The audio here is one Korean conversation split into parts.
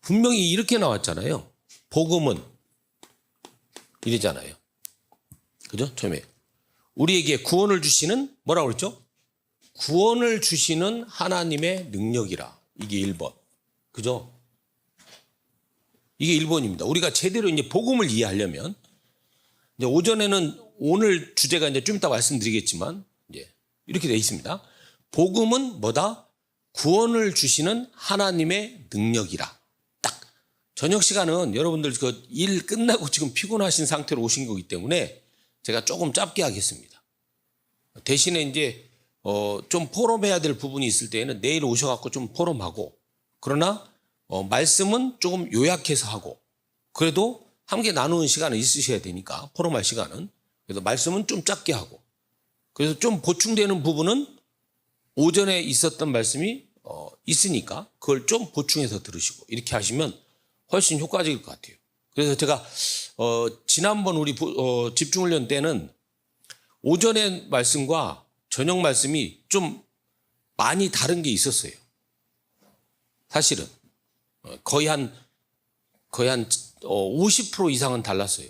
분명히 이렇게 나왔잖아요. 복음은 이러잖아요. 그죠? 처음에 우리에게 구원을 주시는 뭐라고 그랬죠? 구원을 주시는 하나님의 능력이라. 이게 1번. 그죠? 이게 1번입니다. 우리가 제대로 이제 복음을 이해하려면 이제 오전에는 오늘 주제가 이제 좀 이따 말씀드리겠지만 이제 이렇게 되어 있습니다. 복음은 뭐다? 구원을 주시는 하나님의 능력이라. 딱. 저녁 시간은 여러분들 그 일 끝나고 지금 피곤하신 상태로 오신 거기 때문에 제가 조금 짧게 하겠습니다. 대신에 이제 좀 포럼해야 될 부분이 있을 때에는 내일 오셔갖고 좀 포럼하고, 그러나 말씀은 조금 요약해서 하고, 그래도 함께 나누는 시간은 있으셔야 되니까 포럼할 시간은, 그래서 말씀은 좀 짧게 하고, 그래서 좀 보충되는 부분은 오전에 있었던 말씀이 있으니까 그걸 좀 보충해서 들으시고 이렇게 하시면 훨씬 효과적일 것 같아요. 그래서 제가 지난번 우리 집중훈련 때는 오전의 말씀과 저녁 말씀이 좀 많이 다른 게 있었어요. 사실은 거의 한 50% 이상은 달랐어요.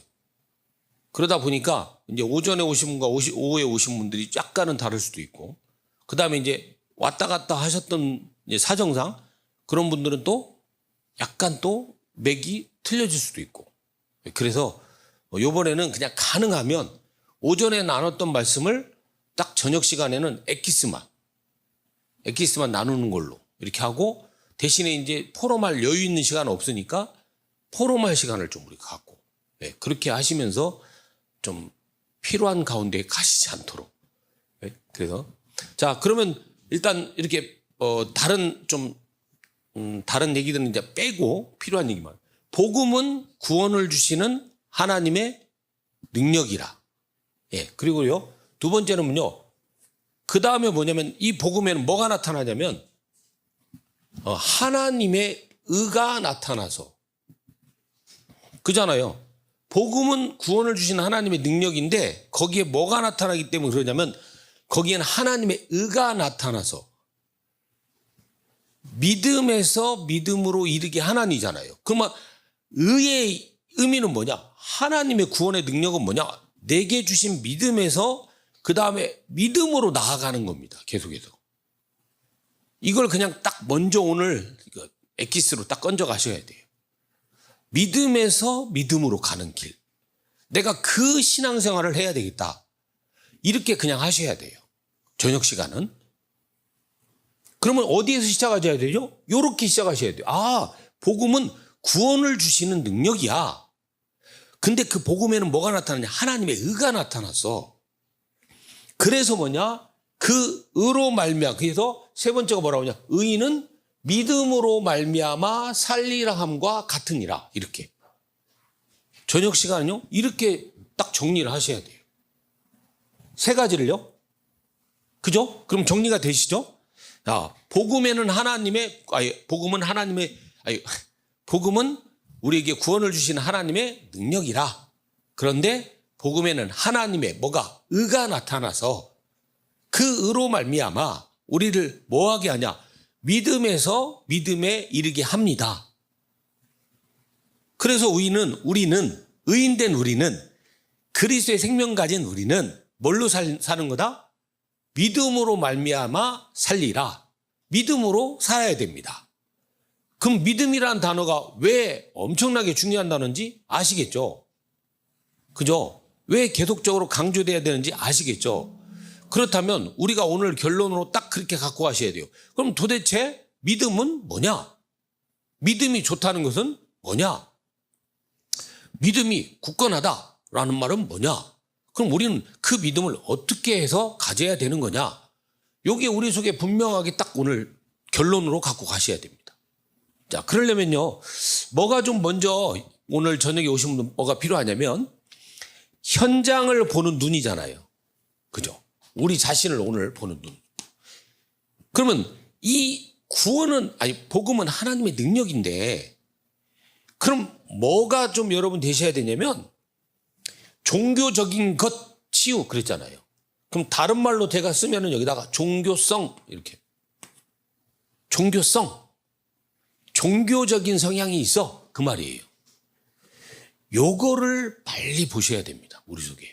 그러다 보니까 이제 오전에 오신 분과 오후에 오신 분들이 약간은 다를 수도 있고, 그 다음에 이제 왔다 갔다 하셨던 이제 사정상 그런 분들은 또 약간 또 맥이 틀려질 수도 있고, 그래서 이번에는 그냥 가능하면 오전에 나눴던 말씀을 딱 저녁 시간에는 엑기스만 나누는 걸로 이렇게 하고, 대신에 이제 포럼할 여유 있는 시간 없으니까 포럼할 시간을 좀 우리가 갖고, 그렇게 하시면서 좀 필요한 가운데 가시지 않도록. 그래서 자, 그러면 일단 이렇게 다른 얘기들은 이제 빼고 필요한 얘기만. 복음은 구원을 주시는 하나님의 능력이라. 그리고요, 두 번째는요, 그 다음에 뭐냐면 이 복음에는 뭐가 나타나냐면 하나님의 의가 나타나서. 그잖아요. 복음은 구원을 주시는 하나님의 능력인데 거기에 뭐가 나타나기 때문에 그러냐면 거기에는 하나님의 의가 나타나서, 믿음에서 믿음으로 이르게 하나니잖아요. 그러면 의의 의미는 뭐냐? 하나님의 구원의 능력은 뭐냐? 내게 주신 믿음에서 그 다음에 믿음으로 나아가는 겁니다. 계속해서. 이걸 그냥 딱 먼저 오늘 엑기스로 딱 건져 가셔야 돼요. 믿음에서 믿음으로 가는 길. 내가 그 신앙생활을 해야 되겠다. 이렇게 그냥 하셔야 돼요. 저녁 시간은. 그러면 어디에서 시작하셔야 되죠? 이렇게 시작하셔야 돼요. 아, 복음은 구원을 주시는 능력이야. 근데 그 복음에는 뭐가 나타나냐? 하나님의 의가 나타났어. 그래서 뭐냐? 그 의로 말미암아. 그래서 세 번째가 뭐라고 하냐? 의인은 믿음으로 말미암아 살리라 함과 같으니라. 이렇게. 저녁 시간은요, 이렇게 딱 정리를 하셔야 돼요. 세 가지를요. 그죠? 그럼 정리가 되시죠? 자, 복음은 우리에게 구원을 주시는 하나님의 능력이라. 그런데 복음에는 하나님의 뭐가? 의가 나타나서 그 의로 말미암아 우리를 뭐하게 하냐? 믿음에서 믿음에 이르게 합니다. 그래서 우리는 의인된 우리는, 그리스도의 생명 가진 우리는 뭘로 사는 거다? 믿음으로 말미암아 살리라. 믿음으로 살아야 됩니다. 그럼 믿음이라는 단어가 왜 엄청나게 중요한 단어인지 아시겠죠? 그죠? 왜 계속적으로 강조돼야 되는지 아시겠죠? 그렇다면 우리가 오늘 결론으로 딱 그렇게 갖고 가셔야 돼요. 그럼 도대체 믿음은 뭐냐? 믿음이 좋다는 것은 뭐냐? 믿음이 굳건하다라는 말은 뭐냐? 그럼 우리는 그 믿음을 어떻게 해서 가져야 되는 거냐? 여기 우리 속에 분명하게 딱 오늘 결론으로 갖고 가셔야 됩니다. 자, 그러려면요, 뭐가 좀 먼저 오늘 저녁에 오신 분 뭐가 필요하냐면 현장을 보는 눈이잖아요. 그죠? 우리 자신을 오늘 보는 눈. 그러면 이 복음은 하나님의 능력인데, 그럼 뭐가 좀 여러분 되셔야 되냐면 종교적인 것 치유 그랬잖아요. 그럼 다른 말로 제가 쓰면은 여기다가 종교성, 이렇게. 종교성 종교적인 성향이 있어. 그 말이에요. 요거를 빨리 보셔야 됩니다. 우리 속에.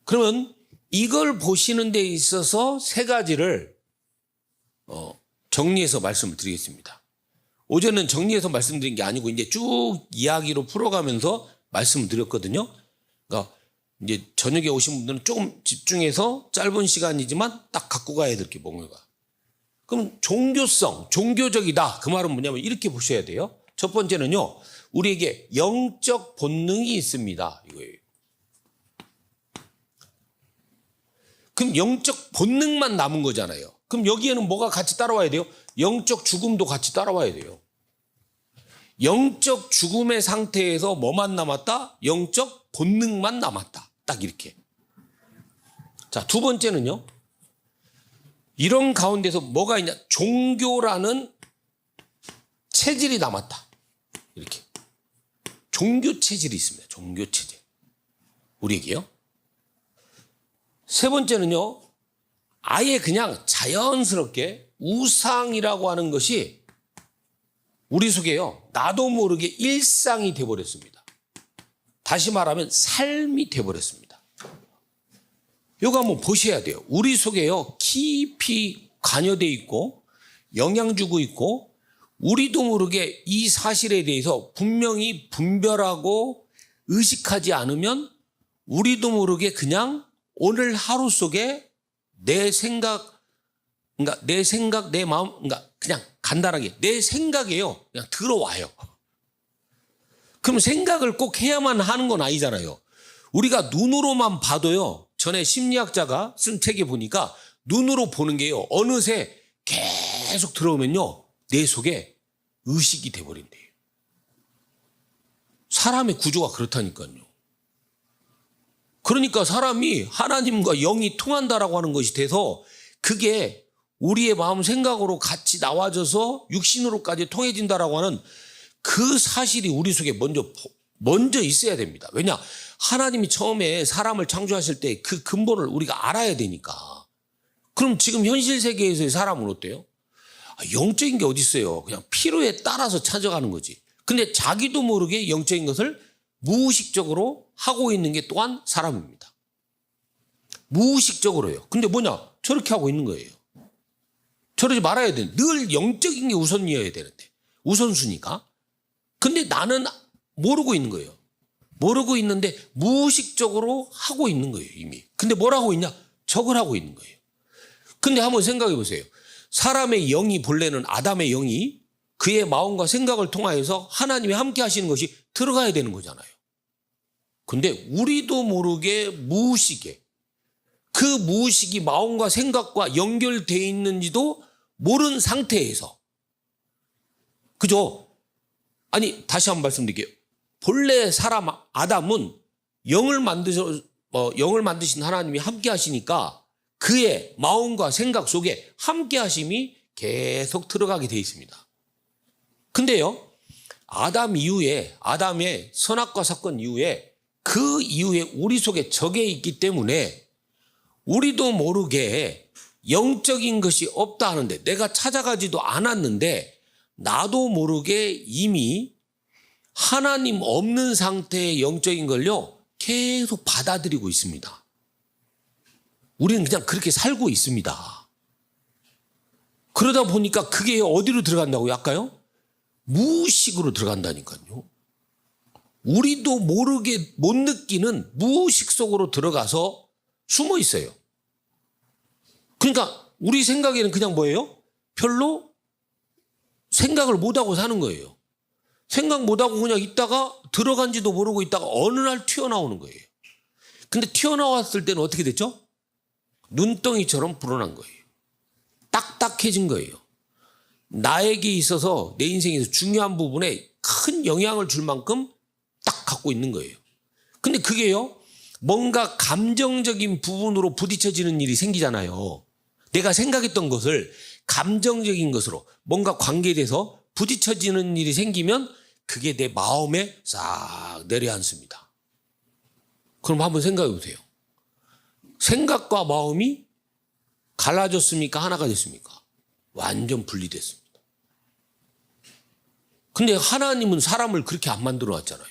그러면 이걸 보시는 데 있어서 세 가지를 정리해서 말씀을 드리겠습니다. 오전은 정리해서 말씀드린 게 아니고 이제 쭉 이야기로 풀어가면서 말씀을 드렸거든요. 그러니까 이제 저녁에 오신 분들은 조금 집중해서 짧은 시간이지만 딱 갖고 가야 될 게 뭔가. 그럼 종교성, 종교적이다. 그 말은 뭐냐면 이렇게 보셔야 돼요. 첫 번째는요. 우리에게 영적 본능이 있습니다. 이거예요. 그럼 영적 본능만 남은 거잖아요. 그럼 여기에는 뭐가 같이 따라와야 돼요? 영적 죽음도 같이 따라와야 돼요. 영적 죽음의 상태에서 뭐만 남았다? 영적 본능만 남았다. 딱 이렇게. 자, 두 번째는요. 이런 가운데서 뭐가 있냐? 종교라는 체질이 남았다. 이렇게. 종교 체질이 있습니다. 종교 체질. 우리에게요. 세 번째는요. 아예 그냥 자연스럽게 우상이라고 하는 것이 우리 속에요. 나도 모르게 일상이 돼버렸습니다. 다시 말하면 삶이 돼버렸습니다. 이거 한번 보셔야 돼요. 우리 속에요. 깊이 관여되어 있고 영향 주고 있고 우리도 모르게 이 사실에 대해서 분명히 분별하고 의식하지 않으면 우리도 모르게 그냥 오늘 하루 속에 내 생각, 내 마음, 그냥 간단하게 내 생각에요. 그냥 들어와요. 그럼 생각을 꼭 해야만 하는 건 아니잖아요. 우리가 눈으로만 봐도요. 전에 심리학자가 쓴 책에 보니까 눈으로 보는 게요. 어느새 계속 들어오면요. 내 속에 의식이 돼버린대요. 사람의 구조가 그렇다니까요. 그러니까 사람이 하나님과 영이 통한다라고 하는 것이 돼서 그게 우리의 마음 생각으로 같이 나와져서 육신으로까지 통해진다라고 하는 그 사실이 우리 속에 먼저 있어야 됩니다. 왜냐? 하나님이 처음에 사람을 창조하실 때 그 근본을 우리가 알아야 되니까. 그럼 지금 현실 세계에서의 사람은 어때요? 영적인 게 어디 있어요? 그냥 필요에 따라서 찾아가는 거지. 근데 자기도 모르게 영적인 것을 무의식적으로 하고 있는 게 또한 사람입니다. 무의식적으로요. 근데 뭐냐? 저렇게 하고 있는 거예요. 저러지 말아야 되는데. 늘 영적인 게 우선이어야 되는데. 우선순위가. 근데 나는 모르고 있는 거예요. 모르고 있는데 무의식적으로 하고 있는 거예요, 이미. 근데 뭘 하고 있냐? 저걸 하고 있는 거예요. 근데 한번 생각해 보세요. 사람의 영이 본래는 아담의 영이 그의 마음과 생각을 통하여서 하나님이 함께 하시는 것이 들어가야 되는 거잖아요. 근데 우리도 모르게 무의식에 그 무의식이 마음과 생각과 연결되어 있는지도 모르는 상태에서 그죠? 아니 다시 한번 말씀드릴게요. 본래 사람 아담은 영을 만드신 하나님이 함께 하시니까 그의 마음과 생각 속에 함께 하심이 계속 들어가게 되어 있습니다. 근데요. 아담 이후에 아담의 선악과 사건 이후에 그 이후에 우리 속에 적에 있기 때문에 우리도 모르게 영적인 것이 없다 하는데 내가 찾아가지도 않았는데 나도 모르게 이미 하나님 없는 상태의 영적인 걸요 계속 받아들이고 있습니다. 우리는 그냥 그렇게 살고 있습니다. 그러다 보니까 그게 어디로 들어간다고요? 아까요? 무의식으로 들어간다니까요. 우리도 모르게 못 느끼는 무의식 속으로 들어가서 숨어 있어요. 그러니까 우리 생각에는 그냥 뭐예요? 별로 생각을 못하고 사는 거예요. 생각 못하고 그냥 있다가 들어간지도 모르고 있다가 어느 날 튀어나오는 거예요. 근데 튀어나왔을 때는 어떻게 됐죠? 눈덩이처럼 불어난 거예요. 딱딱해진 거예요. 나에게 있어서 내 인생에서 중요한 부분에 큰 영향을 줄 만큼 딱 갖고 있는 거예요. 근데 그게요, 뭔가 감정적인 부분으로 부딪혀지는 일이 생기잖아요. 내가 생각했던 것을 감정적인 것으로 뭔가 관계돼서 부딪혀지는 일이 생기면 그게 내 마음에 싹 내려앉습니다. 그럼 한번 생각해 보세요. 생각과 마음이 갈라졌습니까? 하나가 됐습니까? 완전 분리됐습니다. 근데 하나님은 사람을 그렇게 안 만들어 놨잖아요.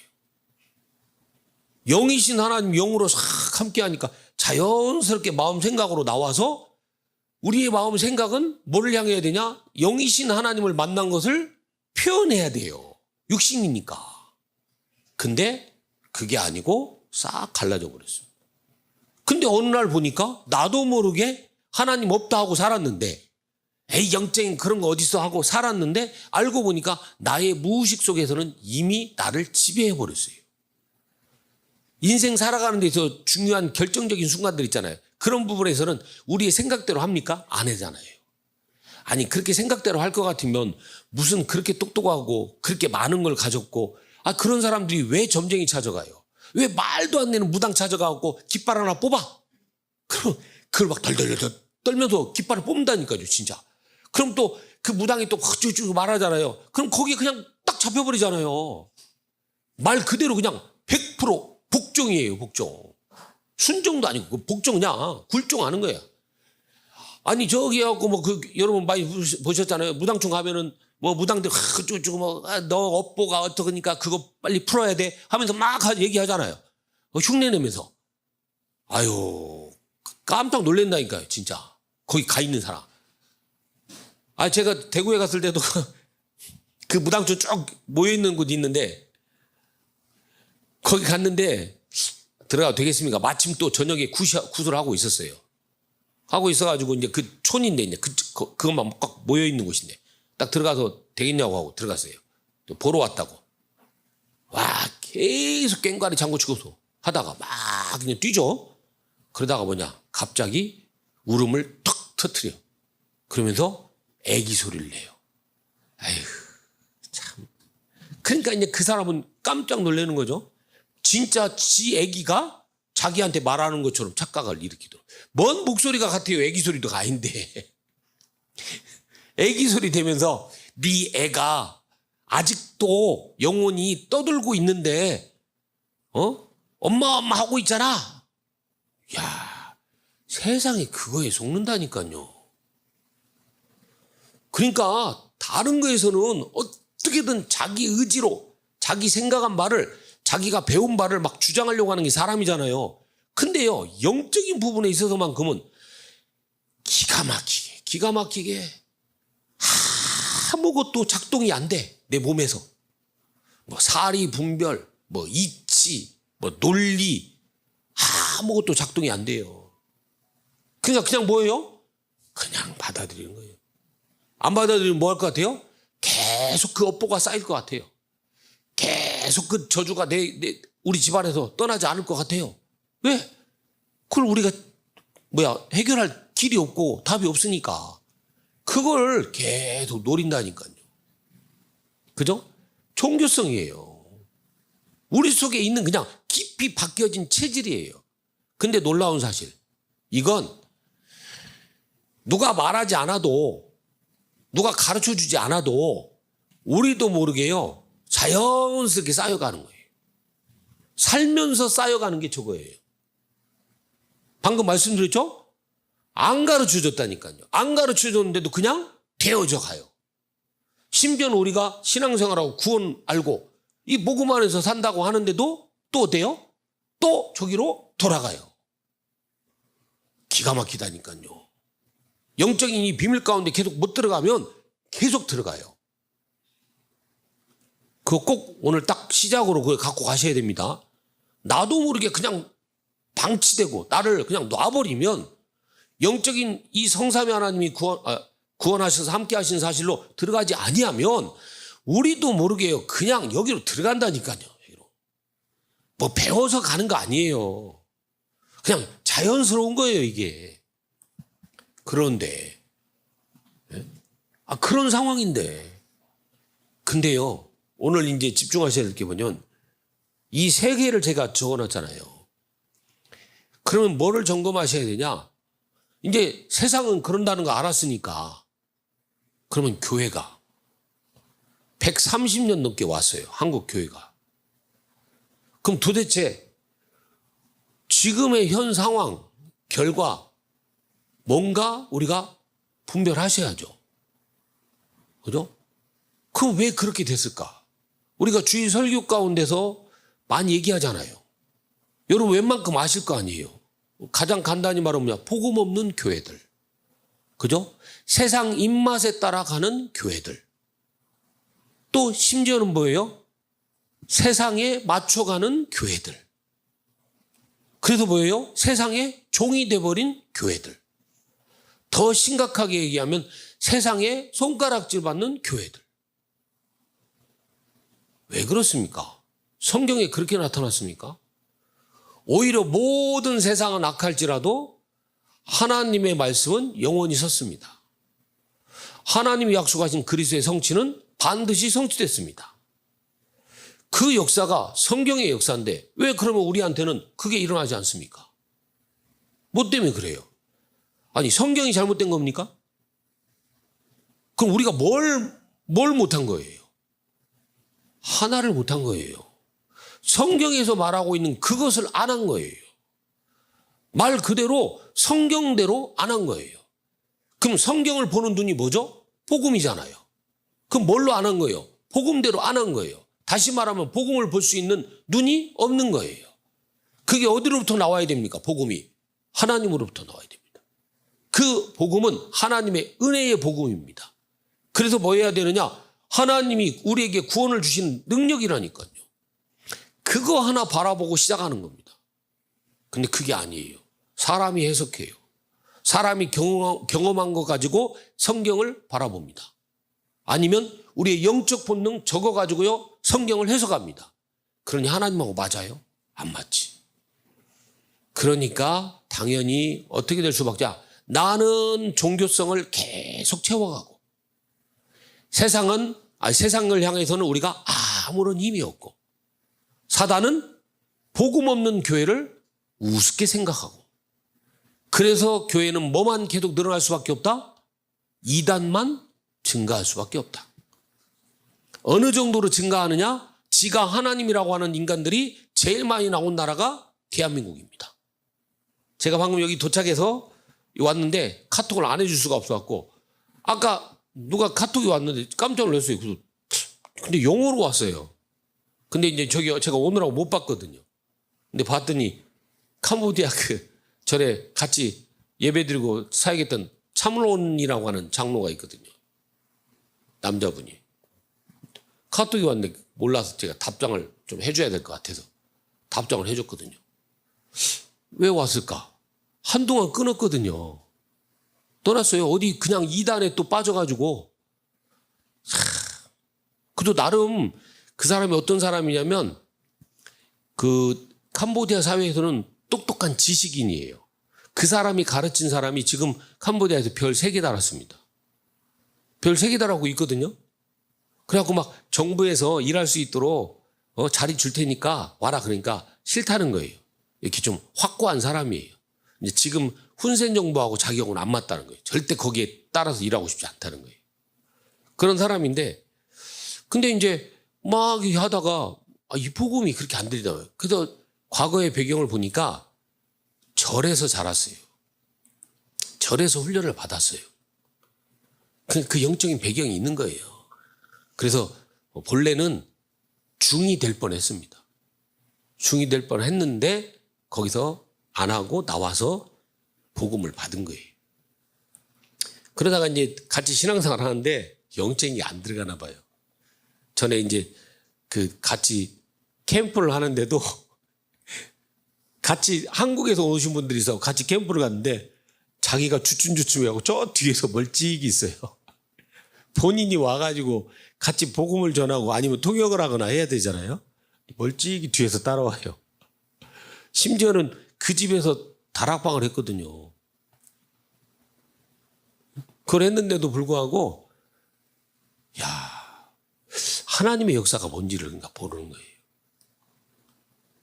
영이신 하나님 영으로 싹 함께 하니까 자연스럽게 마음 생각으로 나와서 우리의 마음 생각은 뭐를 향해야 되냐? 영이신 하나님을 만난 것을 표현해야 돼요. 육신이니까. 근데 그게 아니고 싹 갈라져 버렸어요. 근데 어느 날 보니까 나도 모르게 하나님 없다 하고 살았는데 에이 영적인 그런 거 어딨어 하고 살았는데 알고 보니까 나의 무의식 속에서는 이미 나를 지배해 버렸어요. 인생 살아가는 데서 중요한 결정적인 순간들 있잖아요. 그런 부분에서는 우리의 생각대로 합니까? 안 하잖아요. 아니 그렇게 생각대로 할 것 같으면 무슨 그렇게 똑똑하고 그렇게 많은 걸 가졌고 그런 사람들이 왜 점쟁이 찾아가요? 왜 말도 안 되는 무당 찾아가고 깃발 하나 뽑아? 그럼 그걸 막 덜덜덜 떨면서 깃발을 뽑는다니까요, 진짜. 그럼 또 그 무당이 또 쭉 말하잖아요. 그럼 거기 그냥 딱 잡혀버리잖아요. 말 그대로 그냥 100% 복종이에요, 복종. 순종도 아니고 복종이냐, 굴종하는 거야. 아니 저기 하고 뭐 여러분 많이 보셨잖아요. 무당촌 가면은 뭐 무당들 그쪽 너 업보가 어떡하니까 그거 빨리 풀어야 돼 하면서 막 얘기하잖아요. 흉내 내면서. 아유 깜짝 놀란다니까요, 진짜. 거기 가 있는 사람. 제가 대구에 갔을 때도 그 무당촌 쭉 모여 있는 곳이 있는데 거기 갔는데 들어가도 되겠습니까? 마침 또 저녁에 구슬 하고 있었어요. 하고 있어가지고 이제 그 촌인데 이제 그것만 꽉 모여 있는 곳인데 딱 들어가서 되겠냐고 하고 들어갔어요. 또 보러 왔다고. 와 계속 꽹과리 장구 치고서 하다가 막 그냥 뛰죠. 그러다가 뭐냐 갑자기 울음을 턱 터트려. 그러면서 애기 소리를 내요. 아휴 참. 그러니까 이제 그 사람은 깜짝 놀라는 거죠. 진짜 지 애기가 자기한테 말하는 것처럼 착각을 일으키도록. 뭔 목소리가 같아요. 애기 소리도 아닌데. 애기 소리 되면서 네 애가 아직도 영혼이 떠들고 있는데 엄마 하고 있잖아. 야 세상에 그거에 속는다니까요. 그러니까 다른 거에서는 어떻게든 자기 의지로 자기 생각한 말을 자기가 배운 바를 막 주장하려고 하는 게 사람이잖아요. 근데요, 영적인 부분에 있어서만큼은 기가 막히게 아무것도 작동이 안 돼. 내 몸에서. 뭐 사리 분별, 뭐 이치, 뭐 논리 아무것도 작동이 안 돼요. 그러니까 그냥 뭐예요? 그냥 받아들이는 거예요. 안 받아들이면 뭐 할 것 같아요? 계속 그 업보가 쌓일 것 같아요. 계속 그 저주가 우리 집안에서 떠나지 않을 것 같아요. 왜? 그걸 우리가 해결할 길이 없고 답이 없으니까 그걸 계속 노린다니까요. 그죠? 종교성이에요. 우리 속에 있는 그냥 깊이 박혀진 체질이에요. 근데 놀라운 사실 이건 누가 말하지 않아도 누가 가르쳐주지 않아도 우리도 모르게요. 자연스럽게 쌓여가는 거예요. 살면서 쌓여가는 게 저거예요. 방금 말씀드렸죠? 안 가르쳐줬다니까요. 안 가르쳐줬는데도 그냥 되어져 가요. 심지어는 우리가 신앙생활하고 구원 알고 이 복음 안에서 산다고 하는데도 또 어때요? 또 저기로 돌아가요. 기가 막히다니까요. 영적인 이 비밀 가운데 계속 못 들어가면 계속 들어가요. 그거 꼭 오늘 딱 시작으로 그걸 갖고 가셔야 됩니다. 나도 모르게 그냥 방치되고 나를 그냥 놔버리면 영적인 이 성삼위 하나님이 구원하셔서 함께 하신 사실로 들어가지 아니하면 우리도 모르게요. 그냥 여기로 들어간다니까요. 뭐 배워서 가는 거 아니에요. 그냥 자연스러운 거예요, 이게. 그런데 그런 상황인데 근데요. 오늘 이제 집중하셔야 될 게 뭐냐면 이 세 개를 제가 적어놨잖아요. 그러면 뭐를 점검하셔야 되냐? 이제 세상은 그런다는 거 알았으니까 그러면 교회가 130년 넘게 왔어요. 한국 교회가. 그럼 도대체 지금의 현 상황, 결과 뭔가 우리가 분별하셔야죠. 그죠? 그럼 왜 그렇게 됐을까? 우리가 주일 설교 가운데서 많이 얘기하잖아요. 여러분 웬만큼 아실 거 아니에요. 가장 간단히 말하면 뭐냐? 복음 없는 교회들. 그죠? 세상 입맛에 따라가는 교회들. 또 심지어는 뭐예요? 세상에 맞춰가는 교회들. 그래서 뭐예요? 세상에 종이 돼버린 교회들. 더 심각하게 얘기하면 세상에 손가락질 받는 교회들. 왜 그렇습니까? 성경에 그렇게 나타났습니까? 오히려 모든 세상은 악할지라도 하나님의 말씀은 영원히 섰습니다. 하나님이 약속하신 그리스도의 성취는 반드시 성취됐습니다. 그 역사가 성경의 역사인데 왜 그러면 우리한테는 그게 일어나지 않습니까? 뭐 때문에 그래요? 아니 성경이 잘못된 겁니까? 그럼 우리가 뭘 못한 거예요? 하나를 못한 거예요. 성경에서 말하고 있는 그것을 안 한 거예요. 말 그대로 성경대로 안 한 거예요. 그럼 성경을 보는 눈이 뭐죠? 복음이잖아요. 그럼 뭘로 안 한 거예요? 복음대로 안 한 거예요. 다시 말하면 복음을 볼 수 있는 눈이 없는 거예요. 그게 어디로부터 나와야 됩니까? 복음이 하나님으로부터 나와야 됩니다. 그 복음은 하나님의 은혜의 복음입니다. 그래서 뭐 해야 되느냐? 하나님이 우리에게 구원을 주신 능력이라니까요. 그거 하나 바라보고 시작하는 겁니다. 근데 그게 아니에요. 사람이 해석해요. 사람이 경험한 거 가지고 성경을 바라봅니다. 아니면 우리의 영적 본능 적어 가지고요 성경을 해석합니다. 그러니 하나님하고 맞아요? 안 맞지. 그러니까 당연히 어떻게 될 수밖에 없죠. 나는 종교성을 계속 채워가고 세상을 향해서는 우리가 아무런 힘이 없고 사단은 복음 없는 교회를 우습게 생각하고 그래서 교회는 뭐만 계속 늘어날 수밖에 없다? 이단만 증가할 수밖에 없다. 어느 정도로 증가하느냐? 지가 하나님이라고 하는 인간들이 제일 많이 나온 나라가 대한민국입니다. 제가 방금 여기 도착해서 왔는데 카톡을 안 해줄 수가 없어갖고 아까 누가 카톡이 왔는데 깜짝 놀랐어요. 근데 영어로 왔어요. 근데 이제 제가 오느라고 못 봤거든요. 근데 봤더니 캄보디아 절에 같이 예배드리고 사역했던 참론이라고 하는 장로가 있거든요. 남자분이. 카톡이 왔는데 몰라서 제가 답장을 좀 해줘야 될 것 같아서 답장을 해줬거든요. 왜 왔을까? 한동안 끊었거든요. 떠났어요. 어디 그냥 이단에 또 빠져가지고. 그래도 나름 그 사람이 어떤 사람이냐면 그 캄보디아 사회에서는 똑똑한 지식인이에요. 그 사람이 가르친 사람이 지금 캄보디아에서 별 3개 달았습니다. 별 3개 달하고 있거든요. 그래갖고 막 정부에서 일할 수 있도록 자리 줄 테니까 와라 그러니까 싫다는 거예요. 이렇게 좀 확고한 사람이에요. 이제 지금 훈센 정부하고 자격은 안 맞다는 거예요. 절대 거기에 따라서 일하고 싶지 않다는 거예요. 그런 사람인데 근데 이제 막 하다가 이 복음이 그렇게 안 들리더라고요. 그래서 과거의 배경을 보니까 절에서 자랐어요. 절에서 훈련을 받았어요. 그 영적인 배경이 있는 거예요. 그래서 본래는 중이 될 뻔했습니다. 중이 될 뻔했는데 거기서 안 하고 나와서 복음을 받은 거예요. 그러다가 이제 같이 신앙생활 하는데 영적인 게 안 들어가나 봐요. 전에 이제 같이 캠프를 하는데도 같이 한국에서 오신 분들이 있어 같이 캠프를 갔는데 자기가 주춤주춤하고 저 뒤에서 멀찍이 있어요. 본인이 와가지고 같이 복음을 전하고 아니면 통역을 하거나 해야 되잖아요. 멀찍이 뒤에서 따라와요. 심지어는 그 집에서 다락방을 했거든요. 그걸 했는데도 불구하고 하나님의 역사가 뭔지를 보는 거예요.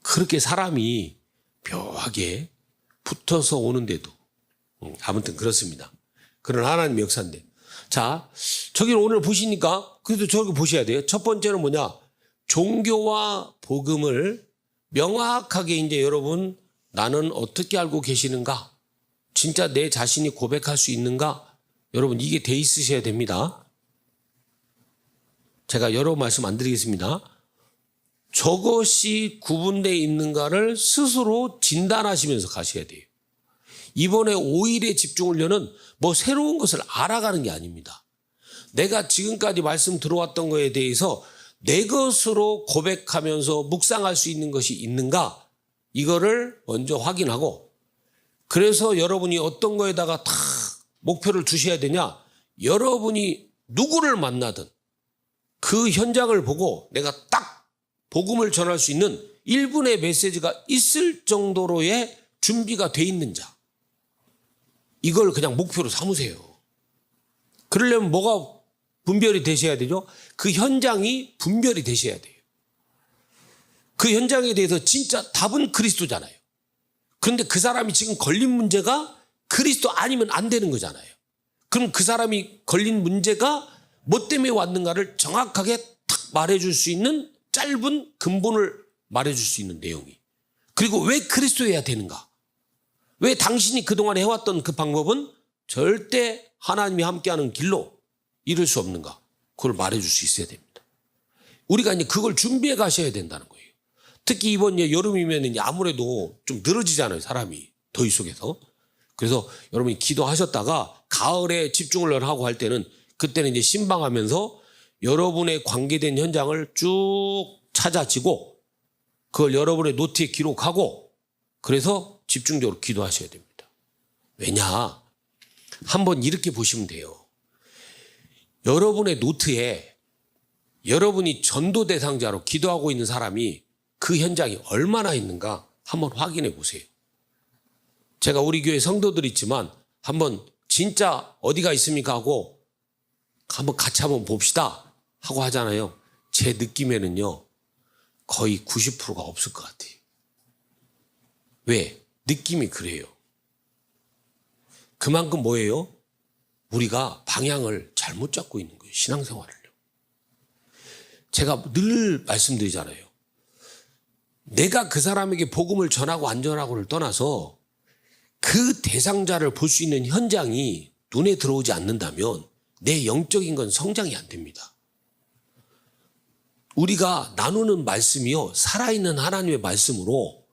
그렇게 사람이 묘하게 붙어서 오는데도 아무튼 그렇습니다. 그런 하나님의 역사인데 자 저기를 오늘 보시니까 그래도 저기 보셔야 돼요. 첫 번째는 뭐냐? 종교와 복음을 명확하게 이제 여러분 나는 어떻게 알고 계시는가? 진짜 내 자신이 고백할 수 있는가? 여러분 이게 돼 있으셔야 됩니다. 제가 여러 말씀 안 드리겠습니다. 저것이 구분되어 있는가를 스스로 진단하시면서 가셔야 돼요. 이번에 5일의 집중훈련은 뭐 새로운 것을 알아가는 게 아닙니다. 내가 지금까지 말씀 들어왔던 거에 대해서 내 것으로 고백하면서 묵상할 수 있는 것이 있는가, 이거를 먼저 확인하고, 그래서 여러분이 어떤 거에다가 다 목표를 두셔야 되냐, 여러분이 누구를 만나든 그 현장을 보고 내가 딱 복음을 전할 수 있는 1분의 메시지가 있을 정도로의 준비가 돼 있는 자, 이걸 그냥 목표로 삼으세요. 그러려면 뭐가 분별이 되셔야 되죠? 그 현장이 분별이 되셔야 돼요. 그 현장에 대해서 진짜 답은 그리스도잖아요. 그런데 그 사람이 지금 걸린 문제가 그리스도 아니면 안 되는 거잖아요. 그럼 그 사람이 걸린 문제가 뭐 때문에 왔는가를 정확하게 탁 말해줄 수 있는 짧은 근본을 말해줄 수 있는 내용이. 그리고 왜 그리스도여야 되는가? 왜 당신이 그동안 해왔던 그 방법은 절대 하나님이 함께하는 길로 이룰 수 없는가? 그걸 말해줄 수 있어야 됩니다. 우리가 이제 그걸 준비해 가셔야 된다는 거예요. 특히 이번 여름이면 아무래도 좀 늘어지잖아요, 사람이. 더위 속에서. 그래서 여러분이 기도하셨다가 가을에 집중을 하고 할 때는, 그때는 이제 신방하면서 여러분의 관계된 현장을 쭉 찾아지고 그걸 여러분의 노트에 기록하고, 그래서 집중적으로 기도하셔야 됩니다. 왜냐? 한번 이렇게 보시면 돼요. 여러분의 노트에 여러분이 전도 대상자로 기도하고 있는 사람이 그 현장이 얼마나 있는가 한번 확인해 보세요. 제가 우리 교회 성도들 있지만 한번 진짜 어디가 있습니까 하고 한번 같이 한번 봅시다 하고 하잖아요. 제 느낌에는요, 거의 90%가 없을 것 같아요. 왜? 느낌이 그래요. 그만큼 뭐예요? 우리가 방향을 잘못 잡고 있는 거예요, 신앙생활을요. 제가 늘 말씀드리잖아요. 내가 그 사람에게 복음을 전하고 안 전하고를 떠나서 그 대상자를 볼 수 있는 현장이 눈에 들어오지 않는다면 내 영적인 건 성장이 안 됩니다. 우리가 나누는 말씀이요, 살아있는 하나님의 말씀으로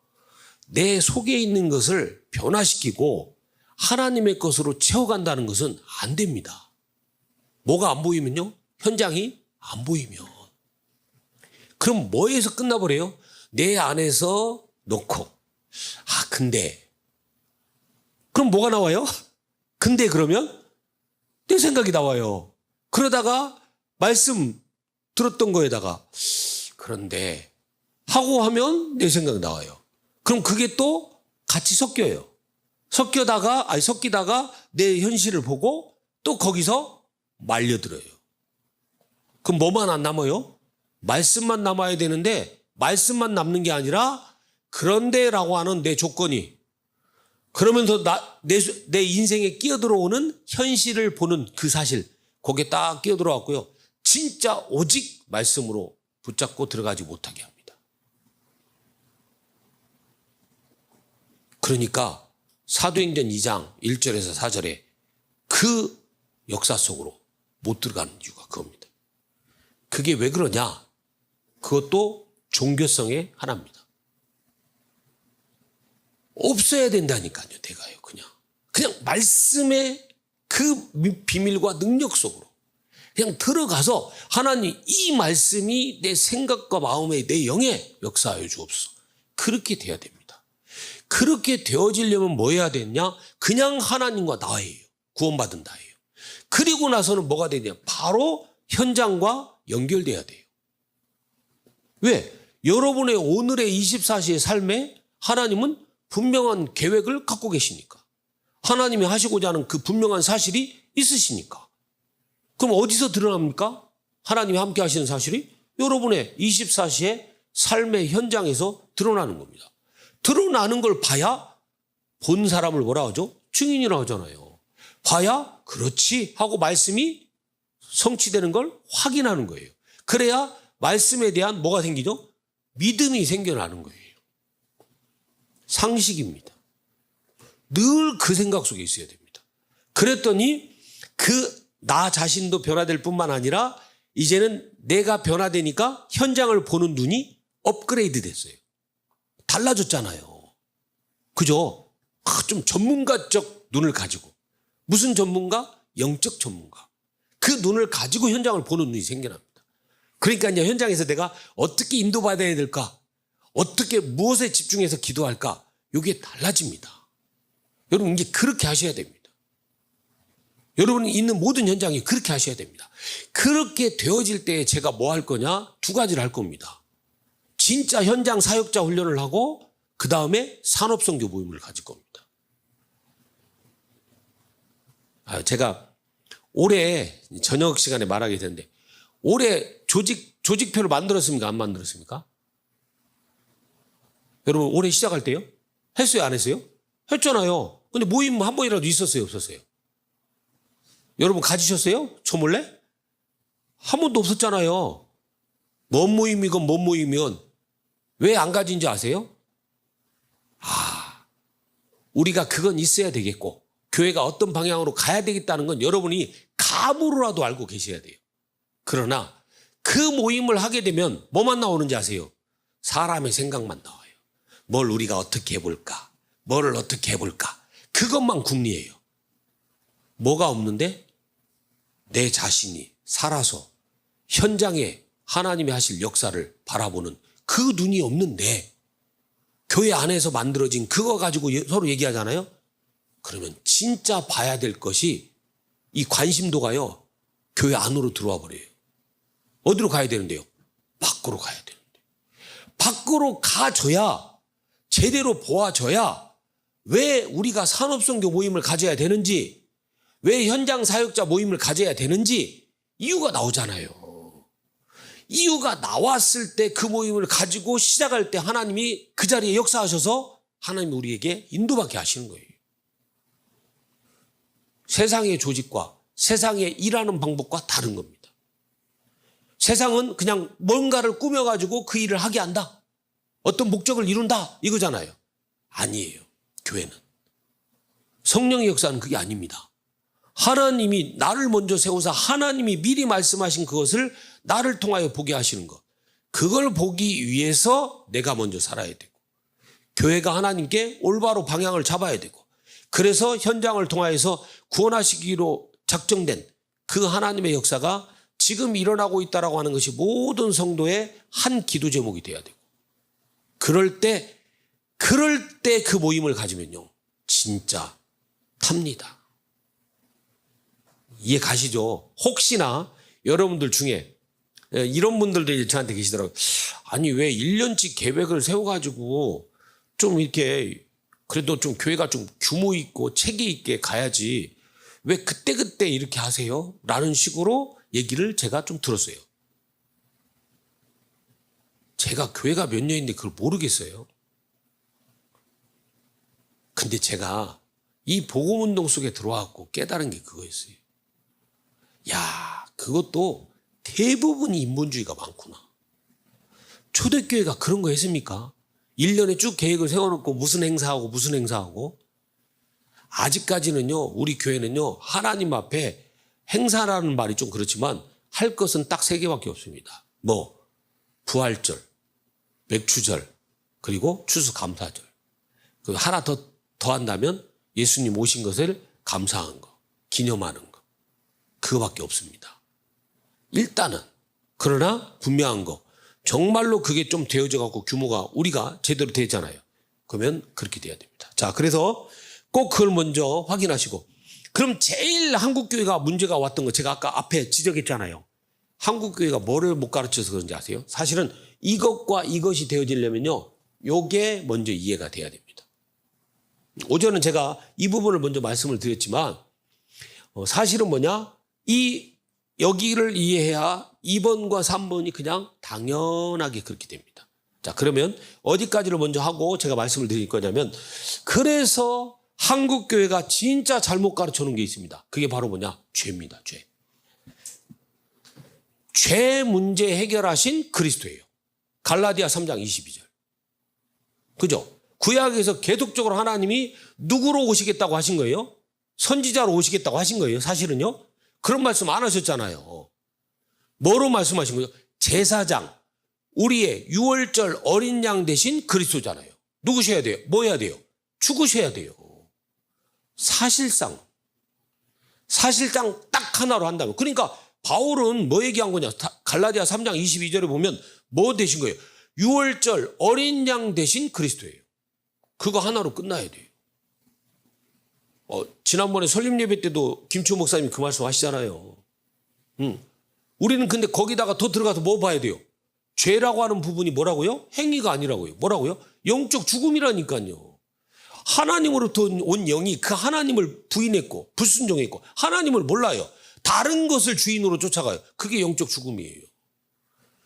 내 속에 있는 것을 변화시키고 하나님의 것으로 채워간다는 것은 안 됩니다. 뭐가 안 보이면요? 현장이 안 보이면. 그럼 뭐에서 끝나버려요? 내 안에서 놓고, 근데. 그럼 뭐가 나와요? 근데 그러면 내 생각이 나와요. 그러다가 말씀 들었던 거에다가 그런데 하고 하면 내 생각이 나와요. 그럼 그게 또 같이 섞여요. 섞이다가 내 현실을 보고 또 거기서 말려들어요. 그럼 뭐만 안 남아요? 말씀만 남아야 되는데, 말씀만 남는 게 아니라 그런데라고 하는 내 조건이, 그러면서 내 인생에 끼어들어오는 현실을 보는 그 사실, 거기에 딱 끼어들어왔고요. 진짜 오직 말씀으로 붙잡고 들어가지 못하게 합니다. 그러니까 사도행전 2장 1절에서 4절에 그 역사 속으로 못 들어가는 이유가 그겁니다. 그게 왜 그러냐? 그것도 종교성의 하나입니다. 없어야 된다니까요, 내가요. 그냥 말씀의 그 비밀과 능력 속으로 그냥 들어가서 하나님, 이 말씀이 내 생각과 마음에, 내 영에 역사하여 주옵소서. 그렇게 돼야 됩니다. 그렇게 되어지려면 뭐 해야 되냐? 그냥 하나님과 나예요. 구원받은 나예요. 그리고 나서는 뭐가 되냐? 바로 현장과 연결돼야 돼요. 왜? 여러분의 오늘의 24시의 삶에 하나님은 분명한 계획을 갖고 계시니까. 하나님이 하시고자 하는 그 분명한 사실이 있으시니까. 그럼 어디서 드러납니까? 하나님이 함께 하시는 사실이 여러분의 24시의 삶의 현장에서 드러나는 겁니다. 드러나는 걸 봐야 본 사람을 뭐라 하죠? 증인이라고 하잖아요. 봐야 그렇지 하고 말씀이 성취되는 걸 확인하는 거예요. 그래야 말씀에 대한 뭐가 생기죠? 믿음이 생겨나는 거예요. 상식입니다. 늘 그 생각 속에 있어야 됩니다. 그랬더니 나 자신도 변화될 뿐만 아니라 이제는 내가 변화되니까 현장을 보는 눈이 업그레이드 됐어요. 달라졌잖아요. 그죠? 좀 전문가적 눈을 가지고. 무슨 전문가? 영적 전문가. 그 눈을 가지고 현장을 보는 눈이 생겨납니다. 그러니까 이제 현장에서 내가 어떻게 인도받아야 될까? 어떻게 무엇에 집중해서 기도할까? 이게 달라집니다. 여러분 이게 그렇게 하셔야 됩니다. 여러분이 있는 모든 현장이 그렇게 하셔야 됩니다. 그렇게 되어질 때 제가 뭐 할 거냐? 두 가지를 할 겁니다. 진짜 현장 사역자 훈련을 하고 그 다음에 산업선교 모임을 가질 겁니다. 제가 올해 저녁 시간에 말하게 되는데 올해 조직표를 만들었습니까? 안 만들었습니까? 여러분 올해 시작할 때요? 했어요? 안 했어요? 했잖아요. 근데 모임 한 번이라도 있었어요? 없었어요? 여러분 가지셨어요? 저 몰래? 한 번도 없었잖아요. 뭔 모임이건 뭔 모임이건 왜 안 가진지 아세요? 우리가 그건 있어야 되겠고 교회가 어떤 방향으로 가야 되겠다는 건 여러분이 감으로라도 알고 계셔야 돼요. 그러나 그 모임을 하게 되면 뭐만 나오는지 아세요? 사람의 생각만 나와요. 뭘 우리가 어떻게 해볼까? 뭐를 어떻게 해볼까? 그것만 궁리해요. 뭐가 없는데? 내 자신이 살아서 현장에 하나님이 하실 역사를 바라보는 그 눈이 없는데 교회 안에서 만들어진 그거 가지고 서로 얘기하잖아요. 그러면 진짜 봐야 될 것이 이 관심도가요. 교회 안으로 들어와 버려요. 어디로 가야 되는데요? 밖으로 가야 되는데. 밖으로 가줘야 제대로 보아줘야 왜 우리가 산업선교 모임을 가져야 되는지 왜 현장 사역자 모임을 가져야 되는지 이유가 나오잖아요. 이유가 나왔을 때 그 모임을 가지고 시작할 때 하나님이 그 자리에 역사하셔서 하나님이 우리에게 인도받게 하시는 거예요. 세상의 조직과 세상의 일하는 방법과 다른 겁니다. 세상은 그냥 뭔가를 꾸며가지고 그 일을 하게 한다. 어떤 목적을 이룬다. 이거잖아요. 아니에요. 교회는. 성령의 역사는 그게 아닙니다. 하나님이 나를 먼저 세우사 하나님이 미리 말씀하신 그것을 나를 통하여 보게 하시는 것. 그걸 보기 위해서 내가 먼저 살아야 되고 교회가 하나님께 올바로 방향을 잡아야 되고 그래서 현장을 통하여서 구원하시기로 작정된 그 하나님의 역사가 지금 일어나고 있다라고 하는 것이 모든 성도의 한 기도 제목이 돼야 되고 그럴 때 그 모임을 가지면요. 진짜 탑니다. 이해 가시죠? 혹시나 여러분들 중에 이런 분들도 저한테 계시더라고요. 아니 왜 1년치 계획을 세워가지고 좀 이렇게 그래도 좀 교회가 좀 규모 있고 체계 있게 가야지 왜 그때그때 이렇게 하세요? 라는 식으로 얘기를 제가 좀 들었어요. 제가 교회가 몇 년인데 그걸 모르겠어요. 근데 제가 이 복음운동 속에 들어와갖고 깨달은 게 그거였어요. 야, 그것도 대부분이 인본주의가 많구나. 초대교회가 그런 거 했습니까? 1년에 쭉 계획을 세워놓고 무슨 행사하고 아직까지는요. 우리 교회는요. 하나님 앞에 행사라는 말이 좀 그렇지만 할 것은 딱 3개밖에 없습니다. 뭐 부활절, 맥주절, 그리고 추수감사절. 그 하나 더 한다면 예수님 오신 것을 감사한 거, 기념하는 거. 그거밖에 없습니다. 일단은 그러나 분명한 거 정말로 그게 좀 되어져 갖고 규모가 우리가 제대로 되잖아요. 그러면 그렇게 돼야 됩니다. 자, 그래서 꼭 그걸 먼저 확인하시고 그럼 제일 한국교회가 문제가 왔던 거 제가 아까 앞에 지적했잖아요. 한국교회가 뭐를 못 가르쳐서 그런지 아세요? 사실은 이것과 이것이 되어지려면요. 요게 먼저 이해가 돼야 됩니다. 오전은 제가 이 부분을 먼저 말씀을 드렸지만 사실은 뭐냐? 여기를 이해해야 2번과 3번이 그냥 당연하게 그렇게 됩니다. 자, 그러면 어디까지를 먼저 하고 제가 말씀을 드릴 거냐면 그래서 한국교회가 진짜 잘못 가르쳐 놓은 게 있습니다. 그게 바로 뭐냐? 죄입니다. 죄. 죄 문제 해결하신 그리스도예요. 갈라디아 3장 22절. 그죠? 구약에서 계속적으로 하나님이 누구로 오시겠다고 하신 거예요? 선지자로 오시겠다고 하신 거예요. 사실은요. 그런 말씀 안 하셨잖아요. 뭐로 말씀하신 거죠? 제사장, 우리의 유월절 어린 양 대신 그리스도잖아요. 누구셔야 돼요? 뭐 해야 돼요? 죽으셔야 돼요. 사실상 딱 하나로 한다면. 그러니까 바울은 뭐 얘기한 거냐? 갈라디아 3장 22절에 보면 뭐 되신 거예요? 유월절 어린 양 대신 그리스도예요. 그거 하나로 끝나야 돼요. 지난번에 설립 예배 때도 김치호 목사님이 그 말씀 하시잖아요. 우리는 근데 거기다가 더 들어가서 뭐 봐야 돼요? 죄라고 하는 부분이 뭐라고요? 행위가 아니라고요. 뭐라고요? 영적 죽음이라니까요. 하나님으로부터 온 영이 그 하나님을 부인했고 불순종했고 하나님을 몰라요. 다른 것을 주인으로 쫓아가요. 그게 영적 죽음이에요.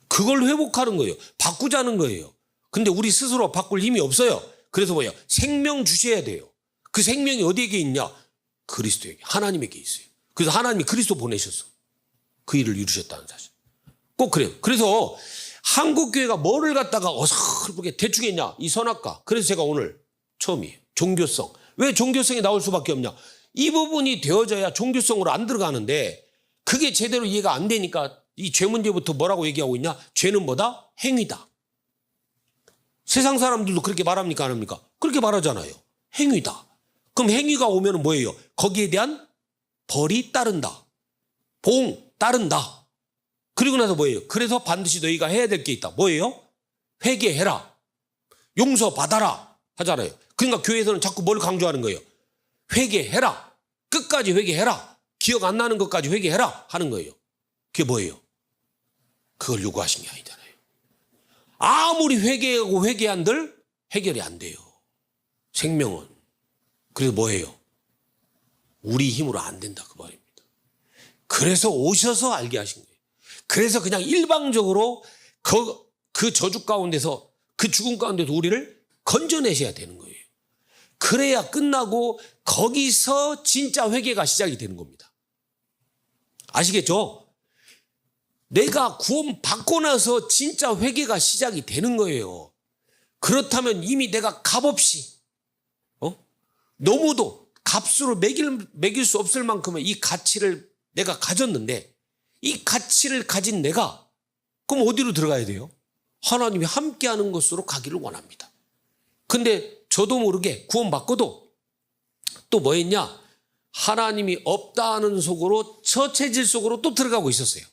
그걸 회복하는 거예요. 바꾸자는 거예요. 근데 우리 스스로 바꿀 힘이 없어요. 그래서 뭐예요? 생명 주셔야 돼요. 그 생명이 어디에게 있냐? 그리스도에게, 하나님에게 있어요. 그래서 하나님이 그리스도 보내셔서 그 일을 이루셨다는 사실. 꼭 그래요. 그래서 한국교회가 뭐를 갖다가 어설프게 대충 했냐? 이 선악과. 그래서 제가 오늘 처음이에요. 종교성. 왜 종교성이 나올 수밖에 없냐? 이 부분이 되어져야 종교성으로 안 들어가는데 그게 제대로 이해가 안 되니까 이 죄 문제부터 뭐라고 얘기하고 있냐? 죄는 뭐다? 행위다. 세상 사람들도 그렇게 말합니까? 안 합니까? 그렇게 말하잖아요. 행위다. 그럼 행위가 오면 뭐예요? 거기에 대한 벌이 따른다. 봉 따른다. 그리고 나서 뭐예요? 그래서 반드시 너희가 해야 될 게 있다. 뭐예요? 회개해라. 용서받아라 하잖아요. 그러니까 교회에서는 자꾸 뭘 강조하는 거예요? 회개해라. 끝까지 회개해라. 기억 안 나는 것까지 회개해라 하는 거예요. 그게 뭐예요? 그걸 요구하신 게 아니잖아요. 아무리 회개하고 회개한들 해결이 안 돼요. 생명은. 그래서 뭐예요? 우리 힘으로 안 된다 그 말입니다. 그래서 오셔서 알게 하신 거예요. 그래서 그냥 일방적으로 그 저주 가운데서 그 죽음 가운데서 우리를 건져내셔야 되는 거예요. 그래야 끝나고 거기서 진짜 회개가 시작이 되는 겁니다. 아시겠죠? 내가 구원 받고 나서 진짜 회개가 시작이 되는 거예요. 그렇다면 이미 내가 값없이 너무도 값으로 매길 수 없을 만큼의 이 가치를 내가 가졌는데 이 가치를 가진 내가 그럼 어디로 들어가야 돼요? 하나님이 함께하는 곳으로 가기를 원합니다. 근데 저도 모르게 구원받고도 또 뭐 했냐? 하나님이 없다는 속으로 처체질 속으로 또 들어가고 있었어요.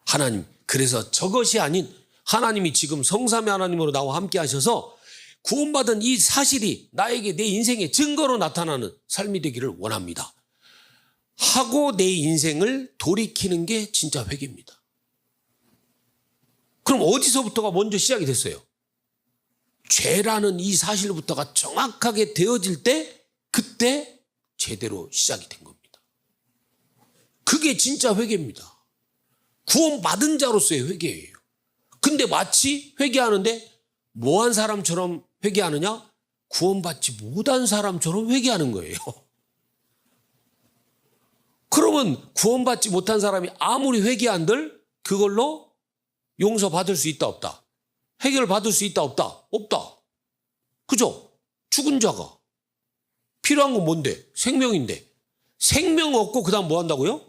하나님, 그래서 저것이 아닌 하나님이 지금 성삼위 하나님으로 나와 함께 하셔서 구원받은 이 사실이 나에게 내 인생의 증거로 나타나는 삶이 되기를 원합니다. 하고 내 인생을 돌이키는 게 진짜 회개입니다. 그럼 어디서부터가 먼저 시작이 됐어요? 죄라는 이 사실부터가 정확하게 되어질 때 그때 제대로 시작이 된 겁니다. 그게 진짜 회개입니다. 구원받은 자로서의 회개예요. 근데 마치 회개하는데 뭐한 사람처럼 회개하느냐? 구원받지 못한 사람처럼 회개하는 거예요. 그러면 구원받지 못한 사람이 아무리 회개한들 그걸로 용서받을 수 있다 없다? 해결받을 수 있다 없다? 없다. 그죠? 죽은 자가. 필요한 건 뭔데? 생명인데. 생명 얻고 그 다음 뭐 한다고요?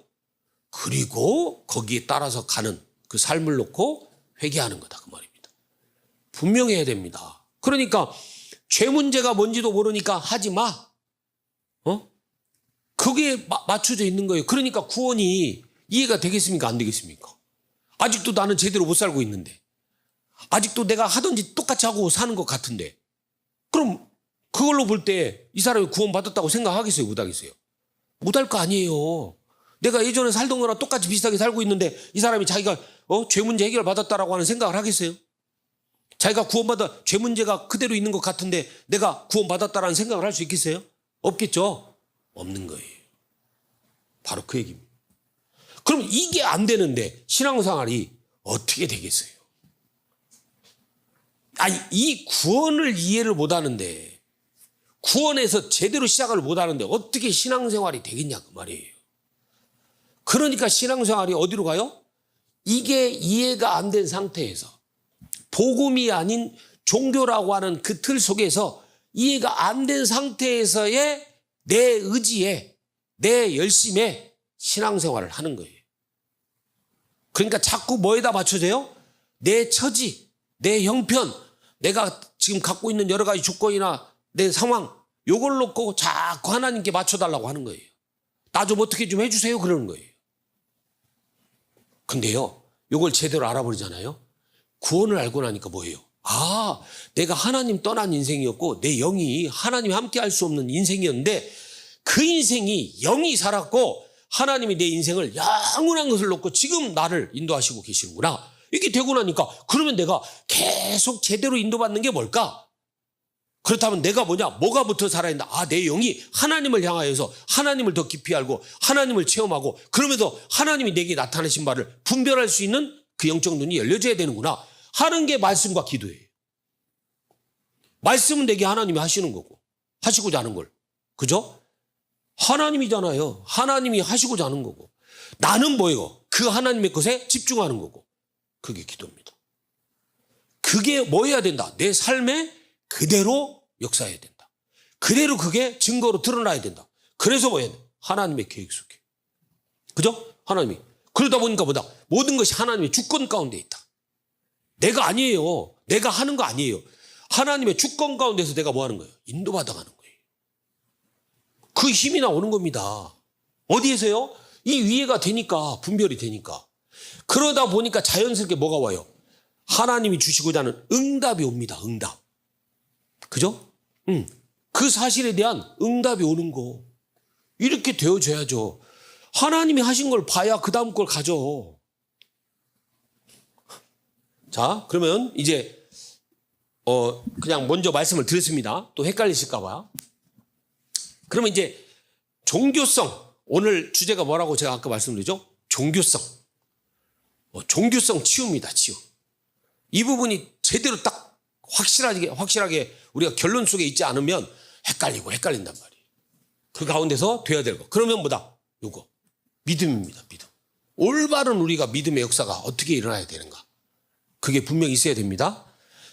그리고 거기에 따라서 가는 그 삶을 놓고 회개하는 거다 그 말입니다. 분명해야 됩니다. 그러니까 죄 문제가 뭔지도 모르니까 하지 마. 그게 맞춰져 있는 거예요. 그러니까 구원이 이해가 되겠습니까? 안 되겠습니까? 아직도 나는 제대로 못 살고 있는데 아직도 내가 하든지 똑같이 하고 사는 것 같은데 그럼 그걸로 볼 때 이 사람이 구원받았다고 생각하겠어요? 못하겠어요? 못할 거 아니에요. 내가 예전에 살던 거랑 똑같이 비슷하게 살고 있는데 이 사람이 자기가 죄 문제 해결 받았다라고 하는 생각을 하겠어요? 자기가 구원받아 죄 문제가 그대로 있는 것 같은데 내가 구원받았다라는 생각을 할 수 있겠어요? 없겠죠? 없는 거예요. 바로 그 얘기입니다. 그럼 이게 안 되는데 신앙생활이 어떻게 되겠어요? 아니 이 구원을 이해를 못하는데 구원에서 제대로 시작을 못하는데 어떻게 신앙생활이 되겠냐 그 말이에요. 그러니까 신앙생활이 어디로 가요? 이게 이해가 안 된 상태에서 복음이 아닌 종교라고 하는 그 틀 속에서 이해가 안 된 상태에서의 내 의지에 내 열심에 신앙생활을 하는 거예요. 그러니까 자꾸 뭐에다 맞춰져요? 내 처지, 내 형편, 내가 지금 갖고 있는 여러 가지 조건이나 내 상황, 요걸 놓고 자꾸 하나님께 맞춰달라고 하는 거예요. 나 좀 어떻게 좀 해주세요. 그러는 거예요. 근데요, 요걸 제대로 알아버리잖아요. 구원을 알고 나니까 뭐예요? 아, 내가 하나님 떠난 인생이었고 내 영이 하나님 함께 할 수 없는 인생이었는데 그 인생이 영이 살았고 하나님이 내 인생을 영원한 것을 놓고 지금 나를 인도하시고 계시는구나. 이렇게 되고 나니까 그러면 내가 계속 제대로 인도받는 게 뭘까? 그렇다면 내가 뭐가 붙어 살아야 된다. 아, 내 영이 하나님을 향하여서 하나님을 더 깊이 알고 하나님을 체험하고 그러면서 하나님이 내게 나타내신 바를 분별할 수 있는 그 영적 눈이 열려져야 되는구나 하는 게 말씀과 기도예요. 말씀은 내게 하나님이 하시는 거고 하시고자 하는 걸. 그죠? 하나님이잖아요. 하나님이 하시고자 하는 거고 나는 뭐예요? 그 하나님의 것에 집중하는 거고 그게 기도입니다. 그게 뭐 해야 된다? 내 삶에 그대로 역사해야 된다. 그대로 그게 증거로 드러나야 된다. 그래서 뭐 해야 돼? 하나님의 계획 속에. 그죠? 하나님이. 그러다 보니까 뭐다? 모든 것이 하나님의 주권 가운데 있다. 내가 아니에요. 내가 하는 거 아니에요. 하나님의 주권 가운데서 내가 뭐 하는 거예요? 인도받아가는 거예요. 그 힘이 나오는 겁니다. 어디에서요? 이 이해가 되니까, 분별이 되니까. 그러다 보니까 자연스럽게 뭐가 와요? 하나님이 주시고자 하는 응답이 옵니다. 응답. 그죠? 그 사실에 대한 응답이 오는 거. 이렇게 되어줘야죠. 하나님이 하신 걸 봐야 그 다음 걸 가져. 자, 그러면 이제 그냥 먼저 말씀을 드렸습니다. 또 헷갈리실까 봐. 그러면 이제 종교성. 오늘 주제가 뭐라고 제가 아까 말씀드렸죠? 종교성. 종교성 치유입니다. 치유. 이 부분이 제대로 딱 확실하게 우리가 결론 속에 있지 않으면 헷갈린단 말이에요. 그 가운데서 돼야 될 거. 그러면 뭐다? 요거. 믿음입니다. 믿음. 올바른 우리가 믿음의 역사가 어떻게 일어나야 되는가. 그게 분명히 있어야 됩니다.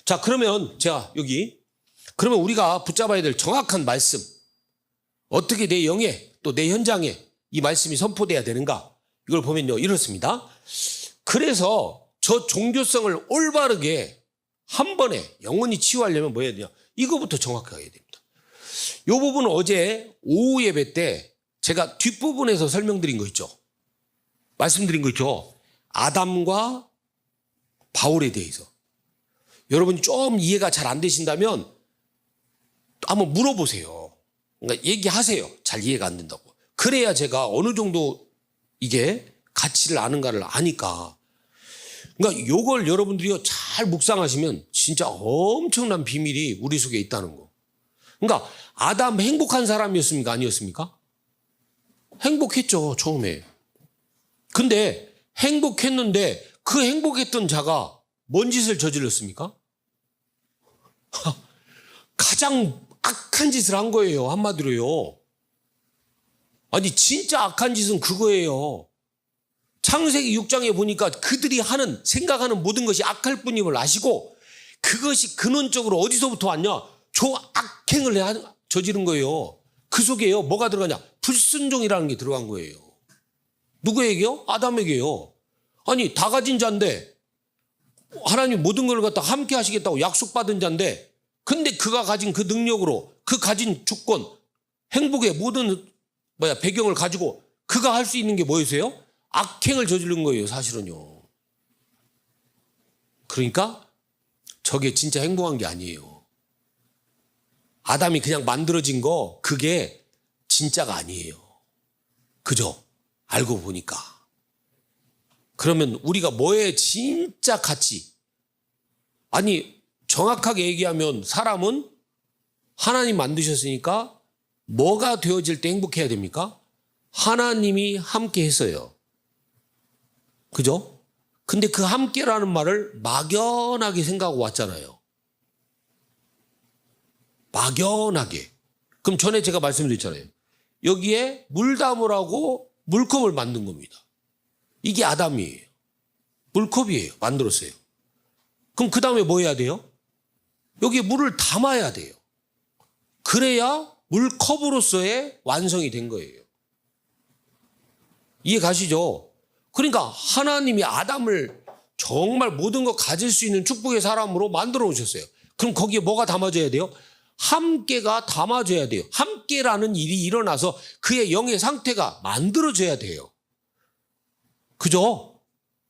자, 그러면 제가 그러면 우리가 붙잡아야 될 정확한 말씀. 어떻게 내 영에 또 내 현장에 이 말씀이 선포돼야 되는가. 이걸 보면요. 이렇습니다. 그래서 저 종교성을 올바르게 한 번에 영원히 치유하려면 뭐 해야 되냐. 이거부터 정확하게 해야 됩니다. 이 부분은 어제 오후 예배 때 제가 뒷부분에서 설명드린 거 있죠. 말씀드린 거 있죠. 아담과 바울에 대해서. 여러분이 좀 이해가 잘 안 되신다면 한번 물어보세요. 그러니까 얘기하세요. 잘 이해가 안 된다고. 그래야 제가 어느 정도 이게 가치를 아는가를 아니까. 그러니까 요걸 여러분들이 잘 묵상하시면 진짜 엄청난 비밀이 우리 속에 있다는 거. 그러니까 아담 행복한 사람이었습니까? 아니었습니까? 행복했죠, 처음에. 근데 행복했는데 그 행복했던 자가 뭔 짓을 저질렀습니까? 가장 악한 짓을 한 거예요, 한마디로요. 아니, 진짜 악한 짓은 그거예요. 창세기 6장에 보니까 그들이 생각하는 모든 것이 악할 뿐임을 아시고 그것이 근원적으로 어디서부터 왔냐? 저 악행을 저지른 거예요. 그 속에요. 뭐가 들어가냐? 불순종이라는 게 들어간 거예요. 누구에게요? 아담에게요. 아니, 다 가진 자인데 하나님 모든 걸 갖다 함께 하시겠다고 약속받은 자인데 근데 그가 가진 그 능력으로 그 가진 주권, 행복의 모든 배경을 가지고 그가 할 수 있는 게 뭐였어요? 악행을 저지른 거예요, 사실은요. 그러니까 저게 진짜 행복한 게 아니에요. 아담이 그냥 만들어진 거 그게 진짜가 아니에요. 그죠? 알고 보니까. 그러면 우리가 뭐에 진짜 가치? 아니, 정확하게 얘기하면 사람은 하나님 만드셨으니까 뭐가 되어질 때 행복해야 됩니까? 하나님이 함께 했어요. 그죠? 근데 그 함께라는 말을 막연하게 생각하고 왔잖아요. 막연하게. 그럼 전에 제가 말씀드렸잖아요. 여기에 물 담으라고 물컵을 만든 겁니다. 이게 아담이에요. 물컵이에요. 만들었어요. 그럼 그 다음에 뭐 해야 돼요? 여기에 물을 담아야 돼요. 그래야 물컵으로서의 완성이 된 거예요. 이해 가시죠? 그러니까 하나님이 아담을 정말 모든 거 가질 수 있는 축복의 사람으로 만들어 오셨어요. 그럼 거기에 뭐가 담아져야 돼요? 함께가 담아져야 돼요. 함께라는 일이 일어나서 그의 영의 상태가 만들어져야 돼요. 그죠?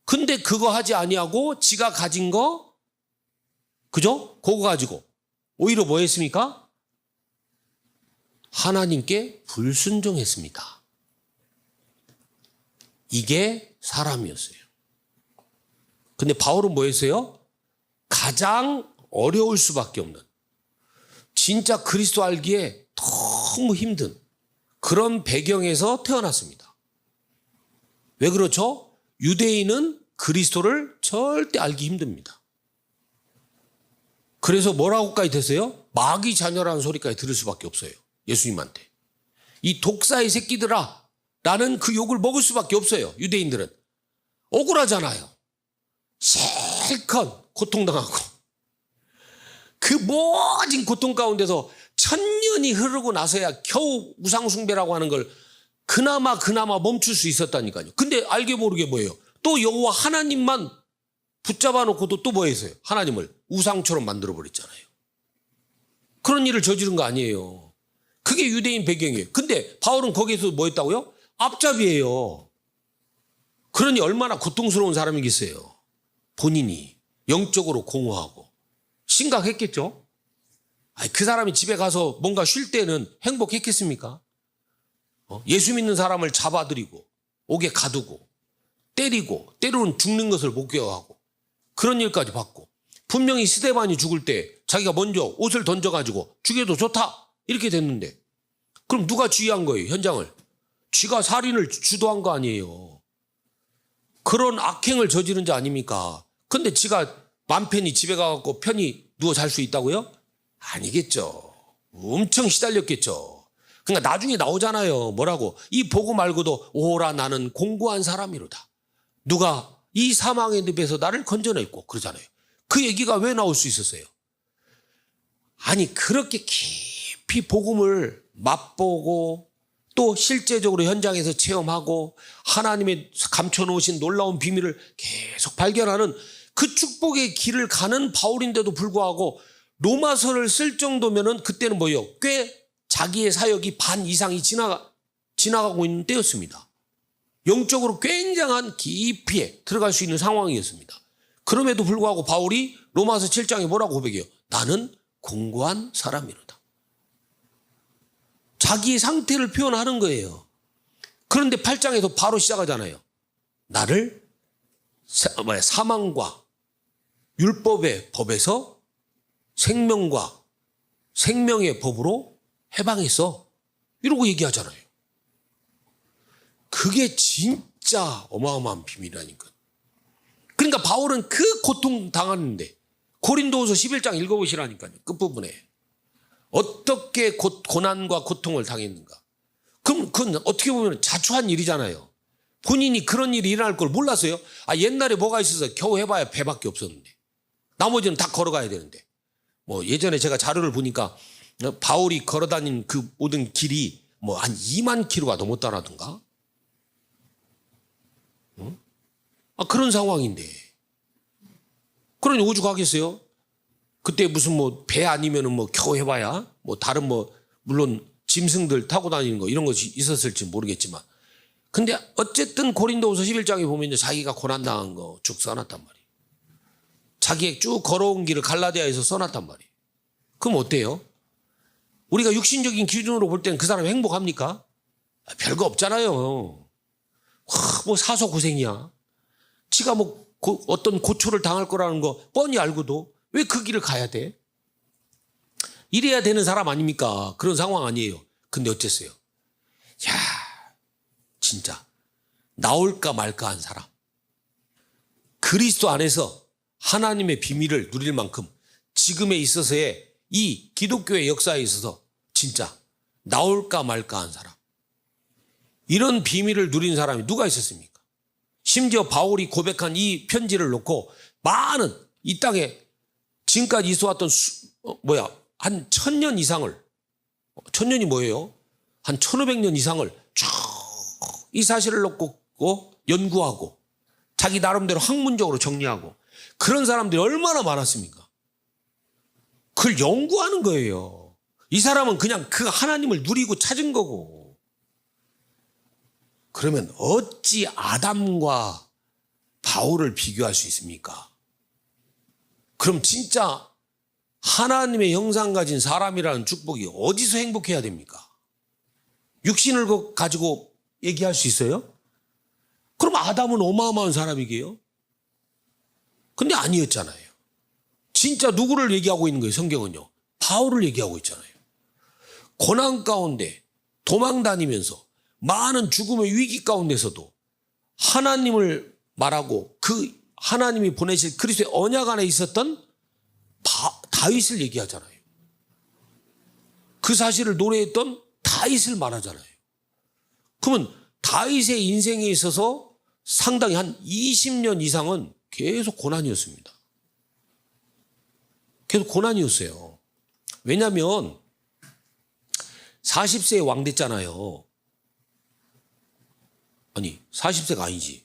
근데 그거 하지 아니하고 지가 가진 거, 그죠? 그거 가지고 오히려 뭐 했습니까? 하나님께 불순종했습니다. 이게 사람이었어요. 근데 바울은 뭐 했어요? 가장 어려울 수밖에 없는, 진짜 그리스도 알기에 너무 힘든 그런 배경에서 태어났습니다. 왜 그렇죠? 유대인은 그리스도를 절대 알기 힘듭니다. 그래서 뭐라고까지 됐어요? 마귀 자녀라는 소리까지 들을 수밖에 없어요. 예수님한테. 이 독사의 새끼들아, 나는 그 욕을 먹을 수밖에 없어요. 유대인들은. 억울하잖아요. 실컷 고통당하고 그 모진 고통 가운데서 천년이 흐르고 나서야 겨우 우상숭배라고 하는 걸 그나마 멈출 수 있었다니까요. 근데 알게 모르게 뭐예요? 또 여호와 하나님만 붙잡아 놓고도 또 뭐 했어요? 하나님을 우상처럼 만들어 버렸잖아요. 그런 일을 저지른 거 아니에요. 그게 유대인 배경이에요. 근데 바울은 거기에서 뭐 했다고요? 앞잡이에요. 그러니 얼마나 고통스러운 사람이겠어요. 본인이 영적으로 공허하고 심각했겠죠. 그 사람이 집에 가서 뭔가 쉴 때는 행복했겠습니까? 예수 믿는 사람을 잡아들이고 옥에 가두고 때리고 때로는 죽는 것을 목격하고 그런 일까지 받고, 분명히 스데반이 죽을 때 자기가 먼저 옷을 던져가지고 죽여도 좋다 이렇게 됐는데, 그럼 누가 지휘한 거예요? 현장을. 쥐가 살인을 주도한 거 아니에요. 그런 악행을 저지른 자 아닙니까? 근데 지가 맘 편히 집에 가갖고 편히 누워 잘 수 있다고요? 아니겠죠. 엄청 시달렸겠죠. 그러니까 나중에 나오잖아요. 뭐라고? 이 복음 말고도 오라 나는 공고한 사람이로다. 누가 이 사망의 늪에서 나를 건져냈고 그러잖아요. 그 얘기가 왜 나올 수 있었어요? 아니 그렇게 깊이 복음을 맛보고 또 실제적으로 현장에서 체험하고 하나님의 감춰놓으신 놀라운 비밀을 계속 발견하는 그 축복의 길을 가는 바울인데도 불구하고 로마서를 쓸 정도면은 그때는 뭐예요? 꽤 자기의 사역이 반 이상이 지나가고 있는 때였습니다. 영적으로 굉장한 깊이에 들어갈 수 있는 상황이었습니다. 그럼에도 불구하고 바울이 로마서 7장에 뭐라고 고백해요? 나는 공고한 사람이로다. 자기의 상태를 표현하는 거예요. 그런데 8장에서 바로 시작하잖아요. 나를 사망과 율법의 법에서 생명과 생명의 법으로 해방했어. 이러고 얘기하잖아요. 그게 진짜 어마어마한 비밀이라니까. 그러니까 바울은 그 고통 당하는데 고린도후서 11장 읽어보시라니까요. 끝부분에 어떻게 고난과 고통을 당했는가. 그럼 그건 어떻게 보면 자초한 일이잖아요. 본인이 그런 일이 일어날 걸 몰랐어요. 옛날에 뭐가 있어서 겨우 해봐야 배밖에 없었는데 나머지는 다 걸어가야 되는데. 뭐 예전에 제가 자료를 보니까 바울이 걸어다닌 그 모든 길이 뭐 한 2만 킬로가 넘었다라든가. 그런 상황인데. 그러니 오죽 하겠어요? 그때 무슨 뭐 배 아니면은 뭐 겨우 해봐야 뭐 다른 뭐 물론 짐승들 타고 다니는 거 이런 것이 있었을지 모르겠지만, 근데 어쨌든 고린도후서 11장에 보면 이제 자기가 고난당한 거 쭉 써놨단 말이에요. 자기의 쭉 걸어온 길을 갈라디아에서 써놨단 말이에요. 그럼 어때요? 우리가 육신적인 기준으로 볼 때는 그 사람이 행복합니까? 별거 없잖아요. 뭐 사서 고생이야. 지가 뭐 어떤 고초를 당할 거라는 거 뻔히 알고도 왜 그 길을 가야 돼? 이래야 되는 사람 아닙니까? 그런 상황 아니에요. 근데 어쨌어요? 야, 진짜 나올까 말까 한 사람. 그리스도 안에서 하나님의 비밀을 누릴 만큼 지금에 있어서의 이 기독교의 역사에 있어서 진짜 나올까 말까 한 사람. 이런 비밀을 누린 사람이 누가 있었습니까? 심지어 바울이 고백한 이 편지를 놓고 많은 이 땅에 지금까지 있어왔던 한 1000년 이상을, 1000년이 뭐예요? 한 1500년 이상을 쭉 이 사실을 놓고 연구하고 자기 나름대로 학문적으로 정리하고 그런 사람들이 얼마나 많았습니까? 그걸 연구하는 거예요. 이 사람은 그냥 그 하나님을 누리고 찾은 거고. 그러면 어찌 아담과 바울을 비교할 수 있습니까? 그럼 진짜 하나님의 형상 가진 사람이라는 축복이 어디서 행복해야 됩니까? 육신을 가지고 얘기할 수 있어요? 그럼 아담은 어마어마한 사람이게요? 근데 아니었잖아요. 진짜 누구를 얘기하고 있는 거예요, 성경은요? 바울을 얘기하고 있잖아요. 고난 가운데 도망 다니면서 많은 죽음의 위기 가운데서도 하나님을 말하고 그 하나님이 보내실 그리스도의 언약 안에 있었던 다윗을 얘기하잖아요. 그 사실을 노래했던 다윗을 말하잖아요. 그러면 다윗의 인생에 있어서 상당히 한 20년 이상은 계속 고난이었습니다. 계속 고난이었어요. 왜냐하면 40세에 왕 됐잖아요. 아니 40세가 아니지.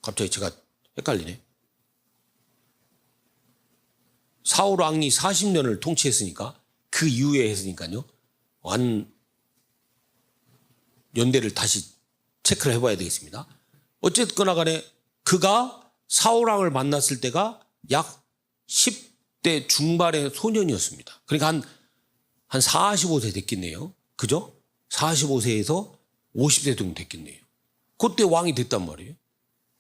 갑자기 제가 헷갈리네. 사울 왕이 40년을 통치했으니까 그 이후에 했으니까요. 완 연대를 다시 체크를 해봐야 되겠습니다. 어쨌거나 간에 그가 사울 왕을 만났을 때가 약 10대 중반의 소년이었습니다. 그러니까 한 45세 됐겠네요. 그죠? 45세에서 50세 정도 됐겠네요. 그때 왕이 됐단 말이에요.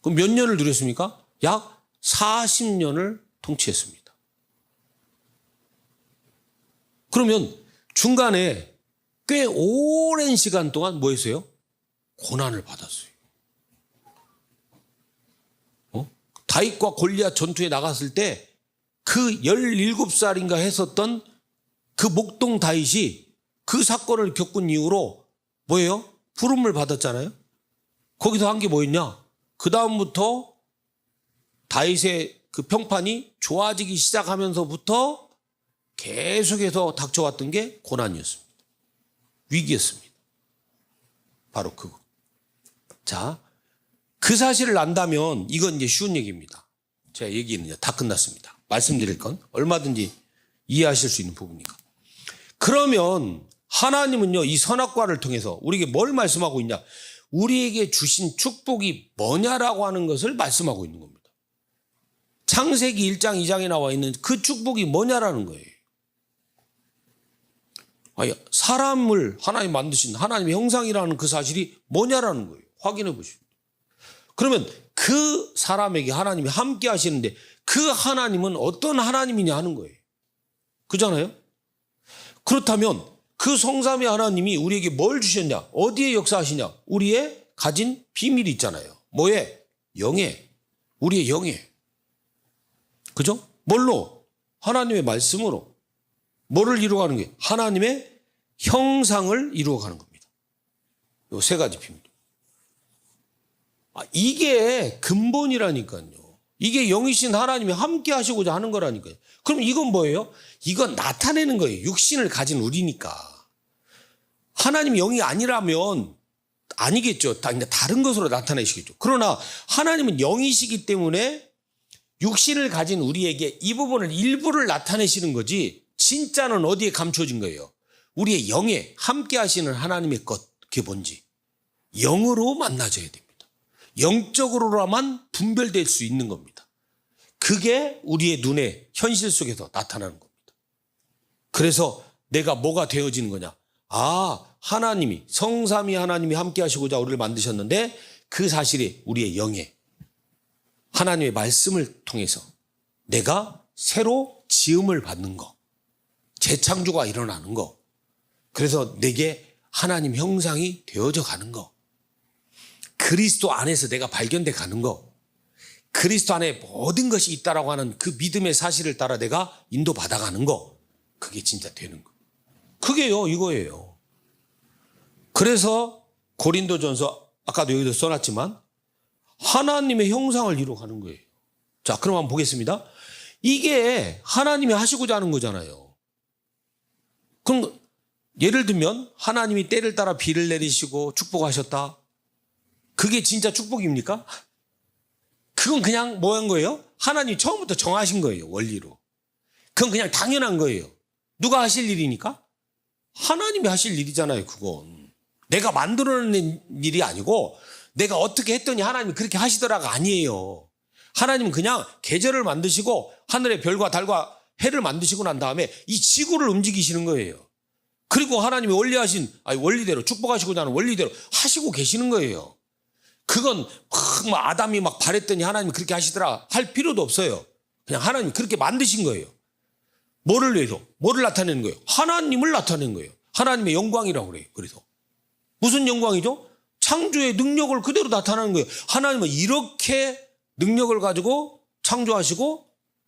그럼 몇 년을 누렸습니까? 약 40년을 통치했습니다. 그러면 중간에 꽤 오랜 시간 동안 뭐 했어요? 고난을 받았어요. 다윗과 골리앗 전투에 나갔을 때 그 17살인가 했었던 그 목동 다윗이 그 사건을 겪은 이후로 뭐예요? 부름을 받았잖아요. 거기서 한 게 뭐였냐? 그 다음부터 다윗의 그 평판이 좋아지기 시작하면서부터 계속해서 닥쳐왔던 게 고난이었습니다. 위기였습니다. 바로 그거. 자, 그 사실을 안다면 이건 이제 쉬운 얘기입니다. 제가 얘기는 다 끝났습니다. 말씀드릴 건 얼마든지 이해하실 수 있는 부분이니까. 그러면 하나님은요, 이 선악과를 통해서 우리에게 뭘 말씀하고 있냐? 우리에게 주신 축복이 뭐냐라고 하는 것을 말씀하고 있는 겁니다. 창세기 1장 2장에 나와 있는 그 축복이 뭐냐라는 거예요. 아니, 사람을 하나님 만드신 하나님의 형상이라는 그 사실이 뭐냐라는 거예요. 확인해 보시죠. 그러면 그 사람에게 하나님이 함께 하시는데 그 하나님은 어떤 하나님이냐 하는 거예요. 그잖아요? 그렇다면 그 성삼위 하나님이 우리에게 뭘 주셨냐? 어디에 역사하시냐? 우리의 가진 비밀이 있잖아요. 뭐에? 영에. 우리의 영에. 그죠? 뭘로? 하나님의 말씀으로. 뭐를 이루어가는 게? 하나님의 형상을 이루어가는 겁니다. 이 세 가지 비밀. 이게 근본이라니까요. 이게 영이신 하나님이 함께 하시고자 하는 거라니까요. 그럼 이건 뭐예요? 이건 나타내는 거예요. 육신을 가진 우리니까. 하나님이 영이 아니라면 아니겠죠. 다른 것으로 나타내시겠죠. 그러나 하나님은 영이시기 때문에 육신을 가진 우리에게 이 부분을 일부를 나타내시는 거지 진짜는 어디에 감춰진 거예요? 우리의 영에 함께 하시는 하나님의 것, 그게 뭔지 영으로 만나져야 됩니다. 영적으로만 분별될 수 있는 겁니다. 그게 우리의 눈에 현실 속에서 나타나는 겁니다. 그래서 내가 뭐가 되어지는 거냐? 하나님이 성삼위 하나님이 함께 하시고자 우리를 만드셨는데 그 사실이 우리의 영에 하나님의 말씀을 통해서 내가 새로 지음을 받는 거, 재창조가 일어나는 거, 그래서 내게 하나님 형상이 되어져 가는 거, 그리스도 안에서 내가 발견돼 가는 거, 그리스도 안에 모든 것이 있다라고 하는 그 믿음의 사실을 따라 내가 인도받아 가는 거, 그게 진짜 되는 거. 그게요, 이거예요. 그래서 고린도전서 아까도 여기도 써놨지만 하나님의 형상을 이루어가는 거예요. 자, 그럼 한번 보겠습니다. 이게 하나님이 하시고자 하는 거잖아요. 그럼 예를 들면 하나님이 때를 따라 비를 내리시고 축복하셨다. 그게 진짜 축복입니까? 그건 그냥 뭐 한 거예요? 하나님이 처음부터 정하신 거예요. 원리로. 그건 그냥 당연한 거예요. 누가 하실 일이니까? 하나님이 하실 일이잖아요. 그건. 내가 만들어낸 일이 아니고 내가 어떻게 했더니 하나님이 그렇게 하시더라가 아니에요. 하나님은 그냥 계절을 만드시고 하늘의 별과 달과 해를 만드시고 난 다음에 이 지구를 움직이시는 거예요. 그리고 하나님이 원리대로 축복하시고자 하는 원리대로 하시고 계시는 거예요. 그건 막 아담이 막 바랬더니 하나님이 그렇게 하시더라 할 필요도 없어요. 그냥 하나님이 그렇게 만드신 거예요. 뭐를 위해서? 뭐를 나타내는 거예요? 하나님을 나타내는 거예요. 하나님의 영광이라고 그래요. 그래서 무슨 영광이죠? 창조의 능력을 그대로 나타내는 거예요. 하나님은 이렇게 능력을 가지고 창조하시고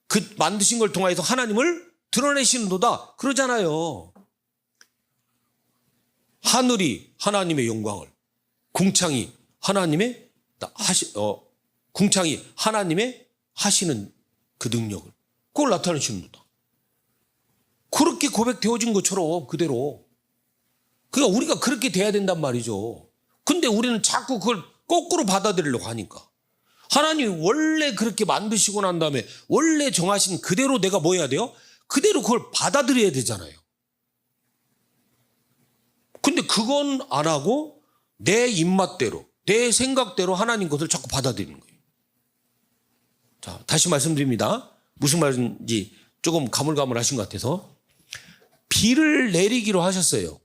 그 만드신 걸 통해서 하나님을 드러내시는도다 그러잖아요. 하늘이 하나님의 영광을, 궁창이 하나님의 하시는 그 능력을 그걸 나타내시는도다. 그렇게 고백되어진 것처럼 그대로. 그러니까 우리가 그렇게 돼야 된단 말이죠. 근데 우리는 자꾸 그걸 거꾸로 받아들이려고 하니까. 하나님이 원래 그렇게 만드시고 난 다음에 원래 정하신 그대로 내가 뭐 해야 돼요? 그대로 그걸 받아들여야 되잖아요. 근데 그건 안 하고 내 입맛대로, 내 생각대로 하나님 것을 자꾸 받아들이는 거예요. 자, 다시 말씀드립니다. 무슨 말인지 조금 가물가물하신 것 같아서. 비를 내리기로 하셨어요.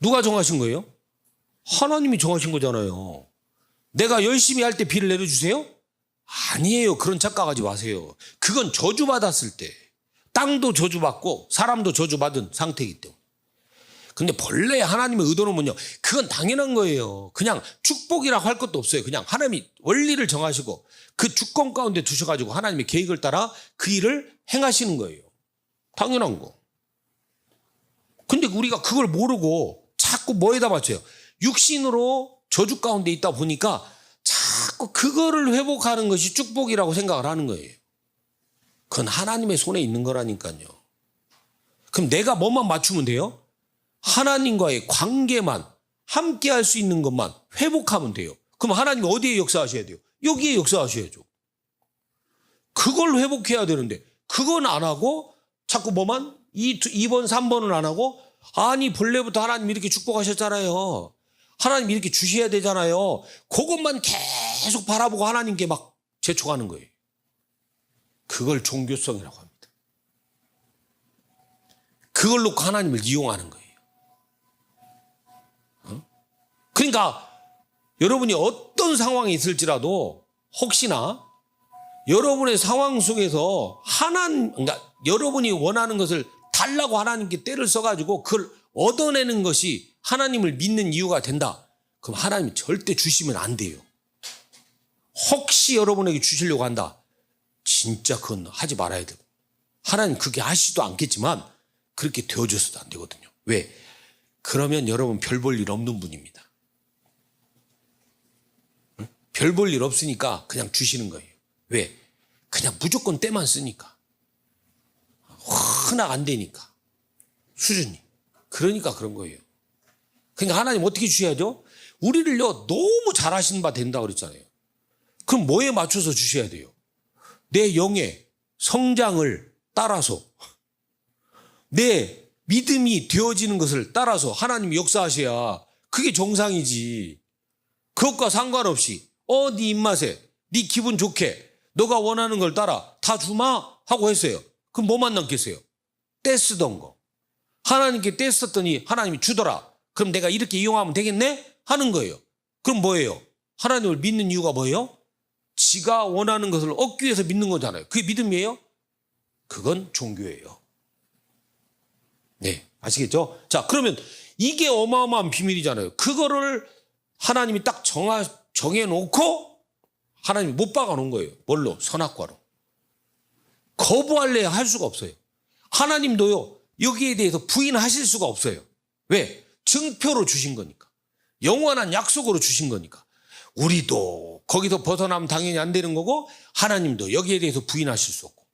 누가 정하신 거예요? 하나님이 정하신 거잖아요. 내가 열심히 할 때 비를 내려주세요? 아니에요. 그런 착각하지 마세요. 그건 저주받았을 때. 땅도 저주받고 사람도 저주받은 상태이기 때문에. 근데 본래 하나님의 의도는 뭐냐? 그건 당연한 거예요. 그냥 축복이라고 할 것도 없어요. 그냥 하나님이 원리를 정하시고 그 주권 가운데 두셔가지고 하나님의 계획을 따라 그 일을 행하시는 거예요. 당연한 거. 근데 우리가 그걸 모르고 자꾸 뭐에다 맞춰요? 육신으로 저주 가운데 있다 보니까 자꾸 그거를 회복하는 것이 축복이라고 생각을 하는 거예요. 그건 하나님의 손에 있는 거라니까요. 그럼 내가 뭐만 맞추면 돼요? 하나님과의 관계만, 함께 할 수 있는 것만 회복하면 돼요. 그럼 하나님이 어디에 역사하셔야 돼요? 여기에 역사하셔야죠. 그걸 회복해야 되는데 그건 안 하고 자꾸 뭐만 2번, 3번은 안 하고 아니 본래부터 하나님이 이렇게 축복하셨잖아요. 하나님이 이렇게 주셔야 되잖아요. 그것만 계속 바라보고 하나님께 막 재촉하는 거예요. 그걸 종교성이라고 합니다. 그걸 놓고 하나님을 이용하는 거예요. 그러니까 여러분이 어떤 상황에 있을지라도 혹시나 여러분의 상황 속에서 그러니까 여러분이 원하는 것을 달라고 하나님께 때를 써가지고 그걸 얻어내는 것이 하나님을 믿는 이유가 된다. 그럼 하나님이 절대 주시면 안 돼요. 혹시 여러분에게 주시려고 한다. 진짜 그건 하지 말아야 되고. 하나님 그게 하시지도 않겠지만 그렇게 되어줘서도 안 되거든요. 왜? 그러면 여러분 별 볼 일 없는 분입니다. 별 볼 일 없으니까 그냥 주시는 거예요. 왜? 그냥 무조건 때만 쓰니까. 워낙 안 되니까. 수준이. 그러니까 그런 거예요. 그러니까 하나님 어떻게 주셔야죠? 우리를요 너무 잘하시는 바 된다고 그랬잖아요. 그럼 뭐에 맞춰서 주셔야 돼요? 내 영의 성장을 따라서 내 믿음이 되어지는 것을 따라서 하나님이 역사하셔야 그게 정상이지. 그것과 상관없이 네 입맛에 네 기분 좋게 너가 원하는 걸 따라 다 주마 하고 했어요. 그럼 뭐만 남겠어요? 떼쓰던 거. 하나님께 떼쓰더니 하나님이 주더라. 그럼 내가 이렇게 이용하면 되겠네? 하는 거예요. 그럼 뭐예요? 하나님을 믿는 이유가 뭐예요? 지가 원하는 것을 얻기 위해서 믿는 거잖아요. 그게 믿음이에요? 그건 종교예요. 네, 아시겠죠? 자, 그러면 이게 어마어마한 비밀이잖아요. 그거를 하나님이 딱 정해놓고 하나님이 못 박아놓은 거예요. 뭘로? 선악과로. 거부할래야 할 수가 없어요. 하나님도요 여기에 대해서 부인하실 수가 없어요. 왜? 증표로 주신 거니까. 영원한 약속으로 주신 거니까. 우리도 거기서 벗어나면 당연히 안 되는 거고 하나님도 여기에 대해서 부인하실 수 없고.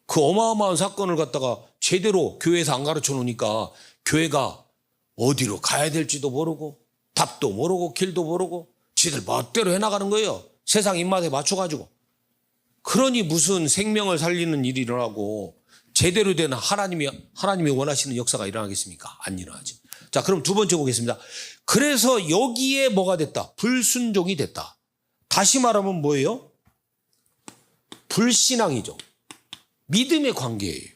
그 어마어마한 사건을 갖다가 제대로 교회에서 안 가르쳐 놓으니까 교회가 어디로 가야 될지도 모르고 답도 모르고 길도 모르고 지들 멋대로 해나가는 거예요. 세상 입맛에 맞춰가지고. 그러니 무슨 생명을 살리는 일이 일어나고 제대로 된 하나님이 원하시는 역사가 일어나겠습니까? 안 일어나지. 자, 그럼 두 번째 보겠습니다. 그래서 여기에 뭐가 됐다? 불순종이 됐다. 다시 말하면 뭐예요? 불신앙이죠. 믿음의 관계예요.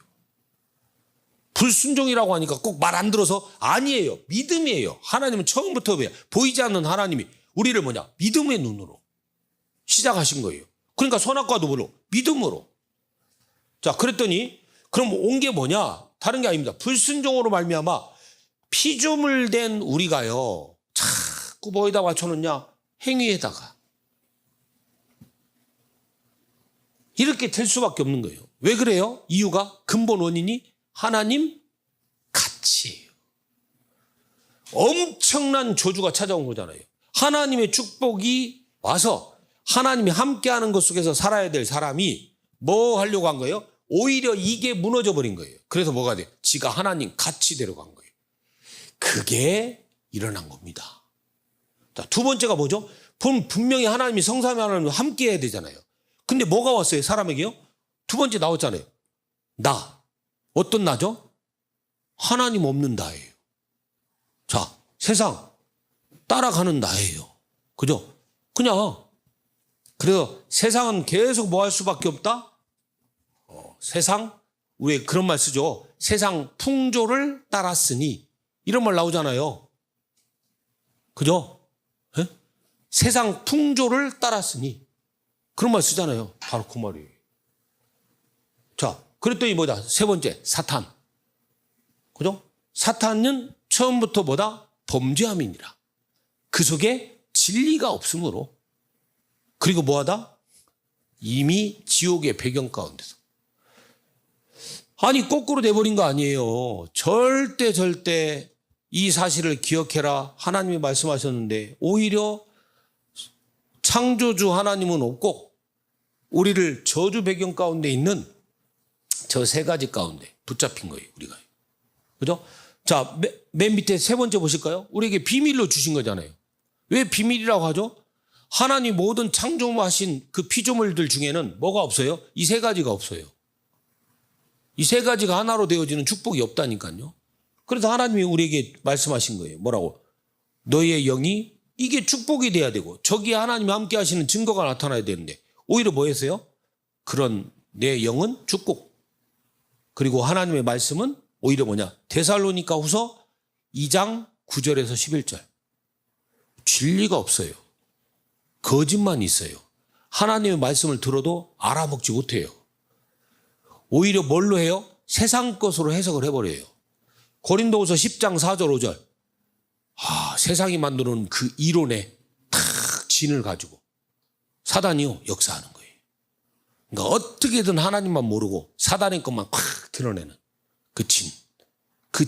불순종이라고 하니까 꼭 말 안 들어서 아니에요. 믿음이에요. 하나님은 처음부터 보이지 않는 하나님이 우리를 뭐냐? 믿음의 눈으로 시작하신 거예요. 그러니까 선악과도 모르고 믿음으로. 자, 그랬더니 그럼 온 게 뭐냐? 다른 게 아닙니다. 불순종으로 말미암아 피조물 된 우리가요. 자꾸 뭐에다 맞춰놓냐? 행위에다가. 이렇게 될 수밖에 없는 거예요. 왜 그래요? 이유가 근본 원인이 하나님 가치예요. 엄청난 저주가 찾아온 거잖아요. 하나님의 축복이 와서 하나님이 함께하는 것 속에서 살아야 될 사람이 뭐 하려고 한 거예요? 오히려 이게 무너져 버린 거예요. 그래서 뭐가 돼요? 지가 하나님 가치대로 간 거예요. 그게 일어난 겁니다. 자, 두 번째가 뭐죠? 분명히 하나님이 성삼위 하나님과 함께 해야 되잖아요. 근데 뭐가 왔어요? 사람에게요? 두 번째 나왔잖아요. 나. 어떤 나죠? 하나님 없는 나예요. 자, 세상 따라가는 나예요. 그죠? 그냥. 그래서 세상은 계속 뭐 할 수밖에 없다? 세상, 왜 그런 말 쓰죠? 세상 풍조를 따랐으니. 이런 말 나오잖아요. 그죠? 에? 세상 풍조를 따랐으니. 그런 말 쓰잖아요. 바로 그 말이에요. 자, 그랬더니 뭐다? 세 번째, 사탄. 그죠? 사탄은 처음부터 뭐다? 범죄함이니라. 그 속에 진리가 없으므로. 그리고 뭐하다? 이미 지옥의 배경 가운데서. 아니, 거꾸로 돼버린 거 아니에요. 절대 이 사실을 기억해라. 하나님이 말씀하셨는데 오히려 창조주 하나님은 없고 우리를 저주 배경 가운데 있는 저 세 가지 가운데 붙잡힌 거예요, 우리가. 그죠? 자, 맨 밑에 세 번째 보실까요? 우리에게 비밀로 주신 거잖아요. 왜 비밀이라고 하죠? 하나님 모든 창조하신 그 피조물들 중에는 뭐가 없어요? 이 세 가지가 없어요. 이 세 가지가 하나로 되어지는 축복이 없다니까요. 그래서 하나님이 우리에게 말씀하신 거예요. 뭐라고? 너희의 영이 이게 축복이 돼야 되고 저기에 하나님이 함께 하시는 증거가 나타나야 되는데 오히려 뭐 했어요? 그런 내 영은 축복. 그리고 하나님의 말씀은 오히려 뭐냐? 데살로니가 후서 2장 9절에서 11절. 진리가 없어요. 거짓만 있어요. 하나님의 말씀을 들어도 알아먹지 못해요. 오히려 뭘로 해요? 세상 것으로 해석을 해버려요. 고린도후서 10장 4절 5절. 세상이 만드는 그 이론에 탁 진을 가지고 사단이요 역사하는 거예요. 그러니까 어떻게든 하나님만 모르고 사단의 것만 팍 드러내는 그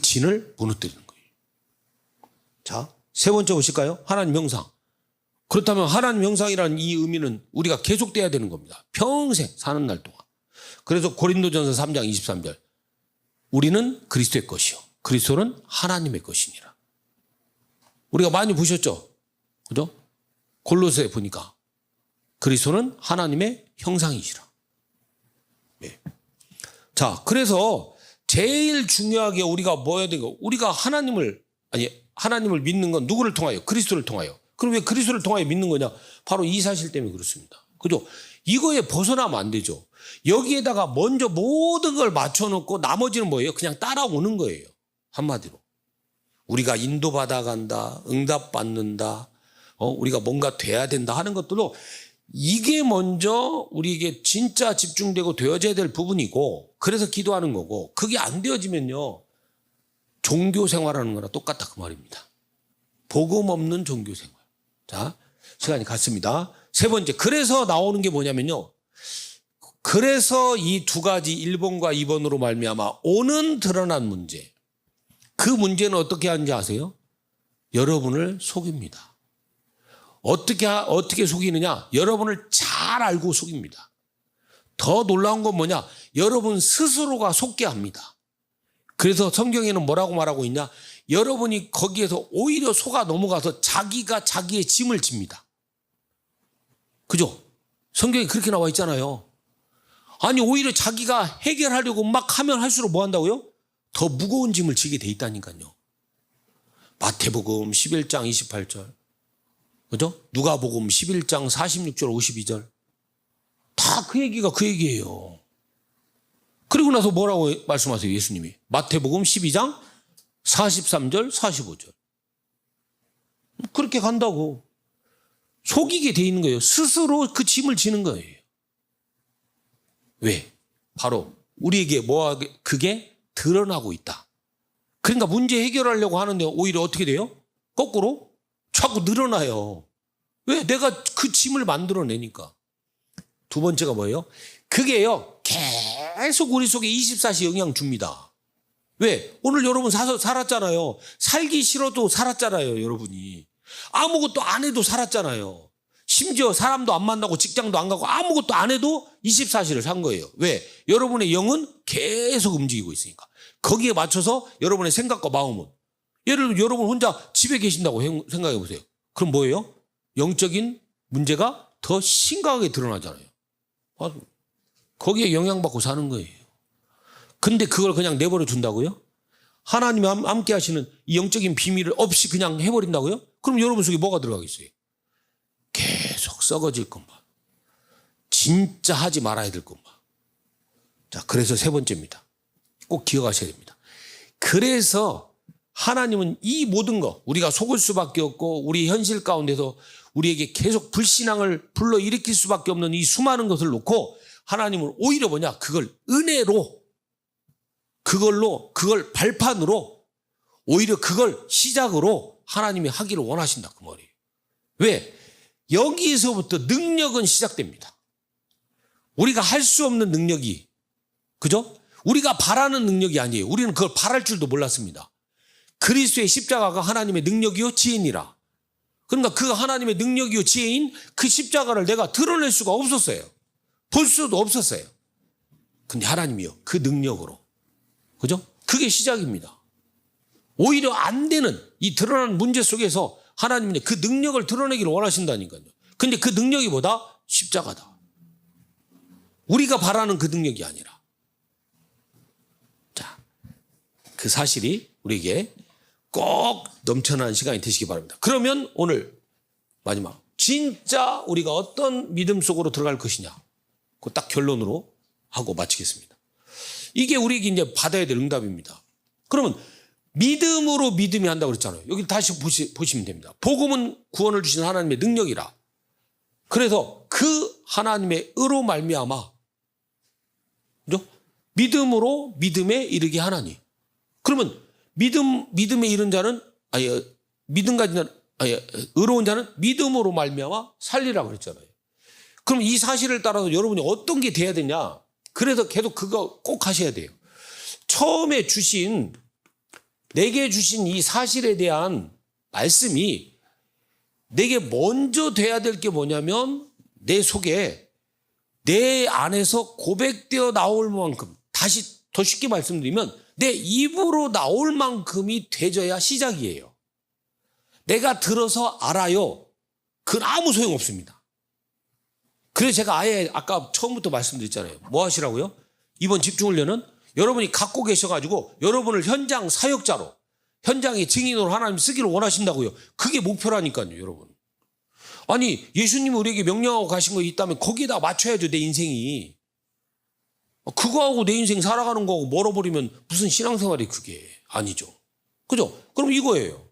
진을 무너뜨리는 거예요. 자, 세 번째 보실까요? 하나님 형상. 그렇다면 하나님 형상이라는 이 의미는 우리가 계속돼야 되는 겁니다. 평생 사는 날 동안. 그래서 고린도전서 3장 23절. 우리는 그리스도의 것이요 그리스도는 하나님의 것이니라. 우리가 많이 보셨죠? 그죠? 골로새에 보니까 그리스도는 하나님의 형상이시라. 네. 자, 그래서 제일 중요하게 우리가 뭐 해야 되고 우리가 하나님을 믿는 건 누구를 통하여? 그리스도를 통하여. 그럼 왜 그리스도를 통하여 믿는 거냐? 바로 이 사실 때문에 그렇습니다. 그죠? 이거에 벗어나면 안 되죠. 여기에다가 먼저 모든 걸 맞춰놓고 나머지는 뭐예요? 그냥 따라오는 거예요. 한마디로. 우리가 인도받아 간다, 응답받는다, 우리가 뭔가 돼야 된다 하는 것들도 이게 먼저 우리에게 진짜 집중되고 되어져야 될 부분이고 그래서 기도하는 거고 그게 안 되어지면요. 종교 생활하는 거랑 똑같다 그 말입니다. 복음 없는 종교 생활. 자, 시간이 갔습니다. 세 번째, 그래서 나오는 게 뭐냐면요. 그래서 이 두 가지 1번과 2번으로 말미암아 오는 드러난 문제. 그 문제는 어떻게 하는지 아세요? 여러분을 속입니다. 어떻게 속이느냐? 여러분을 잘 알고 속입니다. 더 놀라운 건 뭐냐? 여러분 스스로가 속게 합니다. 그래서 성경에는 뭐라고 말하고 있냐? 여러분이 거기에서 오히려 속아 넘어가서 자기가 자기의 짐을 집니다. 그죠? 성경에 그렇게 나와 있잖아요. 아니 오히려 자기가 해결하려고 막 하면 할수록 뭐 한다고요? 더 무거운 짐을 지게 돼 있다니까요. 마태복음 11장 28절, 그죠? 누가복음 11장 46절 52절 다 그 얘기가 그 얘기예요. 그리고 나서 뭐라고 말씀하세요 예수님이? 마태복음 12장 43절 45절 그렇게 간다고 속이게 돼 있는 거예요. 스스로 그 짐을 지는 거예요. 왜? 바로 우리에게 그게 드러나고 있다. 그러니까 문제 해결하려고 하는데 오히려 어떻게 돼요? 거꾸로 자꾸 늘어나요. 왜? 내가 그 짐을 만들어내니까. 두 번째가 뭐예요? 그게요 계속 우리 속에 24시 영향 줍니다. 왜? 오늘 여러분 살았잖아요. 살기 싫어도 살았잖아요. 여러분이 아무것도 안 해도 살았잖아요. 심지어 사람도 안 만나고 직장도 안 가고 아무것도 안 해도 24시를 산 거예요. 왜? 여러분의 영은 계속 움직이고 있으니까. 거기에 맞춰서 여러분의 생각과 마음은, 예를 들어 여러분 혼자 집에 계신다고 생각해 보세요. 그럼 뭐예요? 영적인 문제가 더 심각하게 드러나잖아요. 거기에 영향받고 사는 거예요. 근데 그걸 그냥 내버려 둔다고요? 하나님이 함께 하시는 이 영적인 비밀을 없이 그냥 해버린다고요? 그럼 여러분 속에 뭐가 들어가겠어요? 계속 썩어질 것만. 진짜 하지 말아야 될 것만. 자, 그래서 세 번째입니다. 꼭 기억하셔야 됩니다. 그래서 하나님은 이 모든 거, 우리가 속을 수밖에 없고 우리 현실 가운데서 우리에게 계속 불신앙을 불러일으킬 수밖에 없는 이 수많은 것을 놓고 하나님은 오히려 뭐냐? 그걸 은혜로, 그걸 발판으로, 오히려 그걸 시작으로 하나님이 하기를 원하신다. 그 말이에요. 왜? 여기서부터 능력은 시작됩니다. 우리가 할 수 없는 능력이, 그죠? 우리가 바라는 능력이 아니에요. 우리는 그걸 바랄 줄도 몰랐습니다. 그리스도의 십자가가 하나님의 능력이요 지혜니라. 그러니까 그 하나님의 능력이요 지혜인 그 십자가를 내가 드러낼 수가 없었어요. 볼 수도 없었어요. 근데 하나님이요 그 능력으로, 그죠? 그게 시작입니다. 오히려 안 되는 이 드러난 문제 속에서 하나님이 그 능력을 드러내기를 원하신다니까요. 근데 그 능력이 뭐다? 십자가다. 우리가 바라는 그 능력이 아니라. 자, 그 사실이 우리에게 꼭 넘쳐나는 시간이 되시기 바랍니다. 그러면 오늘 마지막, 진짜 우리가 어떤 믿음 속으로 들어갈 것이냐, 그 딱 결론으로 하고 마치겠습니다. 이게 우리에게 이제 받아야 될 응답입니다. 그러면 믿음으로 믿음이 한다고 그랬잖아요. 여기 다시 보시면 됩니다. 복음은 구원을 주신 하나님의 능력이라. 그래서 그 하나님의 의로 말미암아, 그죠? 믿음으로 믿음에 이르게 하나니. 그러면 믿음에 이른 자는, 믿음 가진 자는, 의로운 자는 믿음으로 말미암아 살리라고 그랬잖아요. 그럼 이 사실을 따라서 여러분이 어떤 게 돼야 되냐? 그래서 계속 그거 꼭 하셔야 돼요. 처음에 내게 주신 이 사실에 대한 말씀이 내게 먼저 돼야 될 게 뭐냐면 내 속에, 내 안에서 고백되어 나올 만큼, 다시 더 쉽게 말씀드리면 내 입으로 나올 만큼이 되져야 시작이에요. 내가 들어서 알아요. 그건 아무 소용없습니다. 그래서 제가 아예 아까 처음부터 말씀드렸잖아요. 뭐 하시라고요? 이번 집중훈련은 여러분이 갖고 계셔가지고 여러분을 현장 사역자로, 현장의 증인으로 하나님 쓰기를 원하신다고요. 그게 목표라니까요, 여러분. 아니, 예수님이 우리에게 명령하고 가신 거 있다면 거기에다 맞춰야죠, 내 인생이. 그거하고 내 인생 살아가는 거하고 멀어버리면 무슨 신앙생활이 그게 아니죠. 그죠? 그럼 이거예요.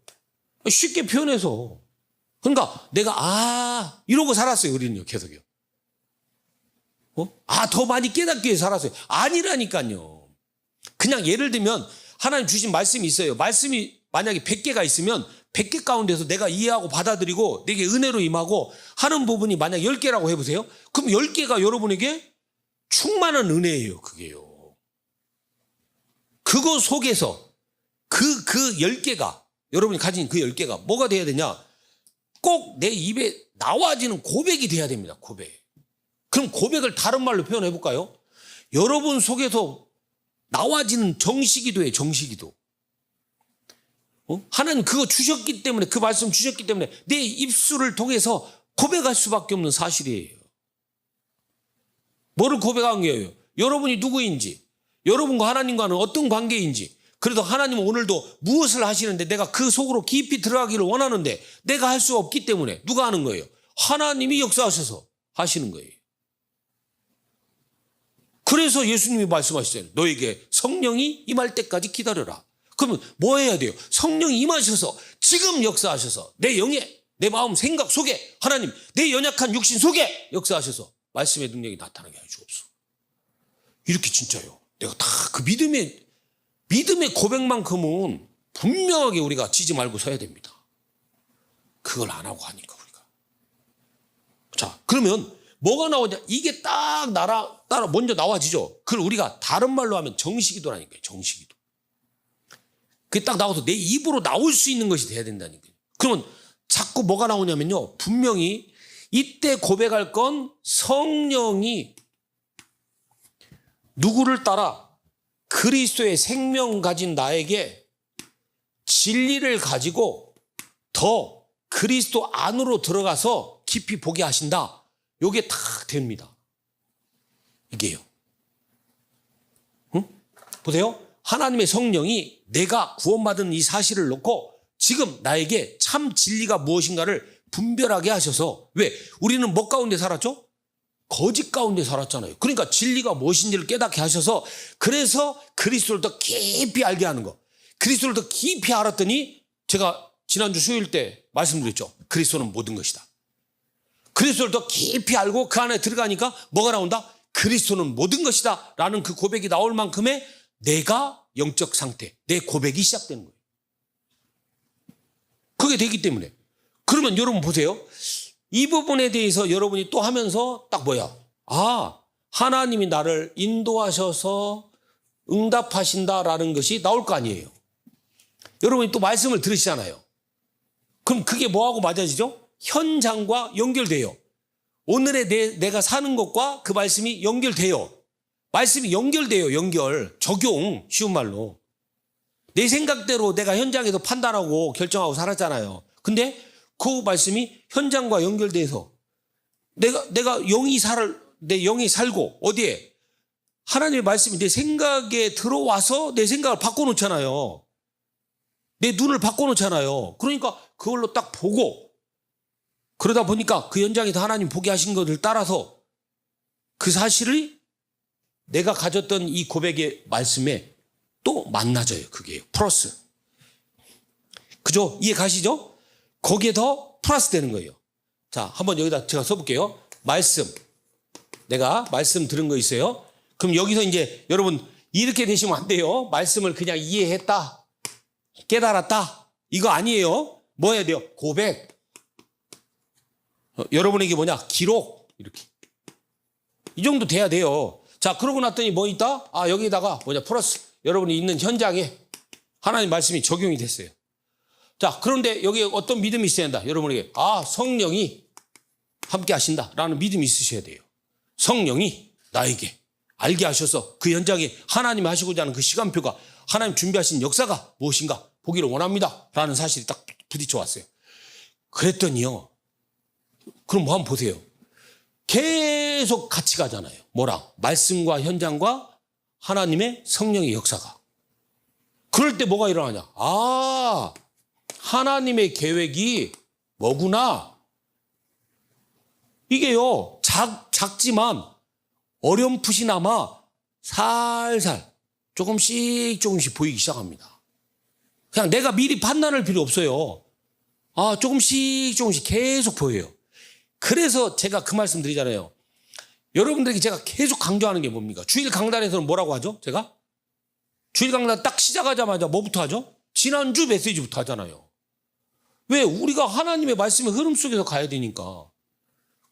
쉽게 표현해서. 그러니까 내가 이러고 살았어요, 우리는요, 계속요. 더 많이 깨닫기 위해 살았어요. 아니라니까요. 그냥 예를 들면 하나님 주신 말씀이 있어요. 말씀이 만약에 100개가 있으면 100개 가운데서 내가 이해하고 받아들이고 내게 은혜로 임하고 하는 부분이 만약 10개라고 해보세요. 그럼 10개가 여러분에게 충만한 은혜예요, 그게요. 그거 속에서 그 10개가, 여러분이 가진 그 10개가 뭐가 돼야 되냐? 꼭 내 입에 나와지는 고백이 돼야 됩니다, 고백. 그럼 고백을 다른 말로 표현해 볼까요? 여러분 속에서 나와지는 정식기도예요, 정식기도. 하나님 그거 주셨기 때문에, 그 말씀 주셨기 때문에 내 입술을 통해서 고백할 수밖에 없는 사실이에요. 뭐를 고백한 거예요? 여러분이 누구인지, 여러분과 하나님과는 어떤 관계인지, 그래도 하나님은 오늘도 무엇을 하시는데 내가 그 속으로 깊이 들어가기를 원하는데 내가 할 수 없기 때문에 누가 하는 거예요? 하나님이 역사하셔서 하시는 거예요. 그래서 예수님이 말씀하시잖아요. 너에게 성령이 임할 때까지 기다려라. 그러면 뭐 해야 돼요? 성령이 임하셔서 지금 역사하셔서 내 영에, 내 마음, 생각 속에, 하나님 내 연약한 육신 속에 역사하셔서 말씀의 능력이 나타나게 해주옵소서. 이렇게 진짜요. 내가 다 그 믿음의 고백만큼은 분명하게 우리가 지지 말고 서야 됩니다. 그걸 안 하고 하니까 우리가. 자, 그러면 뭐가 나오냐? 이게 딱 따라 먼저 나와지죠. 그걸 우리가 다른 말로 하면 정식기도라니까요. 정식기도. 그게 딱 나와서 내 입으로 나올 수 있는 것이 돼야 된다니까요. 그러면 자꾸 뭐가 나오냐면요. 분명히 이때 고백할 건 성령이 누구를 따라 그리스도의 생명 가진 나에게 진리를 가지고 더 그리스도 안으로 들어가서 깊이 보게 하신다. 요게 딱 됩니다. 이게요. 응? 보세요. 하나님의 성령이 내가 구원받은 이 사실을 놓고 지금 나에게 참 진리가 무엇인가를 분별하게 하셔서, 왜? 우리는 뭐 가운데 살았죠? 거짓 가운데 살았잖아요. 그러니까 진리가 무엇인지를 깨닫게 하셔서, 그래서 그리스도를 더 깊이 알게 하는 거. 그리스도를 더 깊이 알았더니 제가 지난주 수요일 때 말씀드렸죠. 그리스도는 모든 것이다. 그리스도를 더 깊이 알고 그 안에 들어가니까 뭐가 나온다? 그리스도는 모든 것이다 라는 그 고백이 나올 만큼의 내가 영적 상태, 내 고백이 시작되는 거예요. 그게 되기 때문에. 그러면 여러분 보세요. 이 부분에 대해서 여러분이 또 하면서 딱 뭐야? 아, 하나님이 나를 인도하셔서 응답하신다라는 것이 나올 거 아니에요. 여러분이 또 말씀을 들으시잖아요. 그럼 그게 뭐하고 맞아지죠? 현장과 연결돼요. 오늘의 내가 사는 것과 그 말씀이 연결돼요. 말씀이 연결돼요. 적용, 쉬운 말로. 내 생각대로 내가 현장에서 판단하고 결정하고 살았잖아요. 근데 그 말씀이 현장과 연결돼서 내가 내 영이 살고 어디에? 하나님의 말씀이 내 생각에 들어와서 내 생각을 바꿔놓잖아요. 내 눈을 바꿔놓잖아요. 그러니까 그걸로 딱 보고, 그러다 보니까 그 현장에서 하나님 보게 하신 것을 따라서 그 사실을 내가 가졌던 이 고백의 말씀에 또 만나져요. 그게 플러스. 그죠? 이해 가시죠? 거기에 더 플러스 되는 거예요. 자, 한번 여기다 제가 써볼게요. 내가 말씀 들은 거 있어요. 그럼 여기서 이제 여러분 이렇게 되시면 안 돼요. 말씀을 그냥 이해했다, 깨달았다, 이거 아니에요. 뭐 해야 돼요? 고백. 여러분에게 뭐냐? 기록. 이렇게. 이 정도 돼야 돼요. 자, 그러고 났더니 뭐 있다? 아, 여기다가 뭐냐? 플러스. 여러분이 있는 현장에 하나님 말씀이 적용이 됐어요. 자, 그런데 여기 어떤 믿음이 있어야 한다. 여러분에게 성령이 함께 하신다라는 믿음이 있으셔야 돼요. 성령이 나에게 알게 하셔서 그 현장에 하나님이 하시고자 하는 그 시간표가, 하나님 준비하신 역사가 무엇인가 보기를 원합니다 라는 사실이 딱 부딪혀 왔어요. 그랬더니요, 그럼 뭐 한번 보세요. 계속 같이 가잖아요. 뭐랑? 말씀과 현장과 하나님의 성령의 역사가. 그럴 때 뭐가 일어나냐? 아, 하나님의 계획이 뭐구나. 이게요, 작지만 어렴풋이나마 살살 조금씩 보이기 시작합니다. 그냥 내가 미리 판단할 필요 없어요. 아, 조금씩 계속 보여요. 그래서 제가 그 말씀 드리잖아요. 여러분들에게 제가 계속 강조하는 게 뭡니까? 주일 강단에서는 뭐라고 하죠? 제가? 주일 강단 딱 시작하자마자 뭐부터 하죠? 지난주 메시지부터 하잖아요. 왜? 우리가 하나님의 말씀의 흐름 속에서 가야 되니까.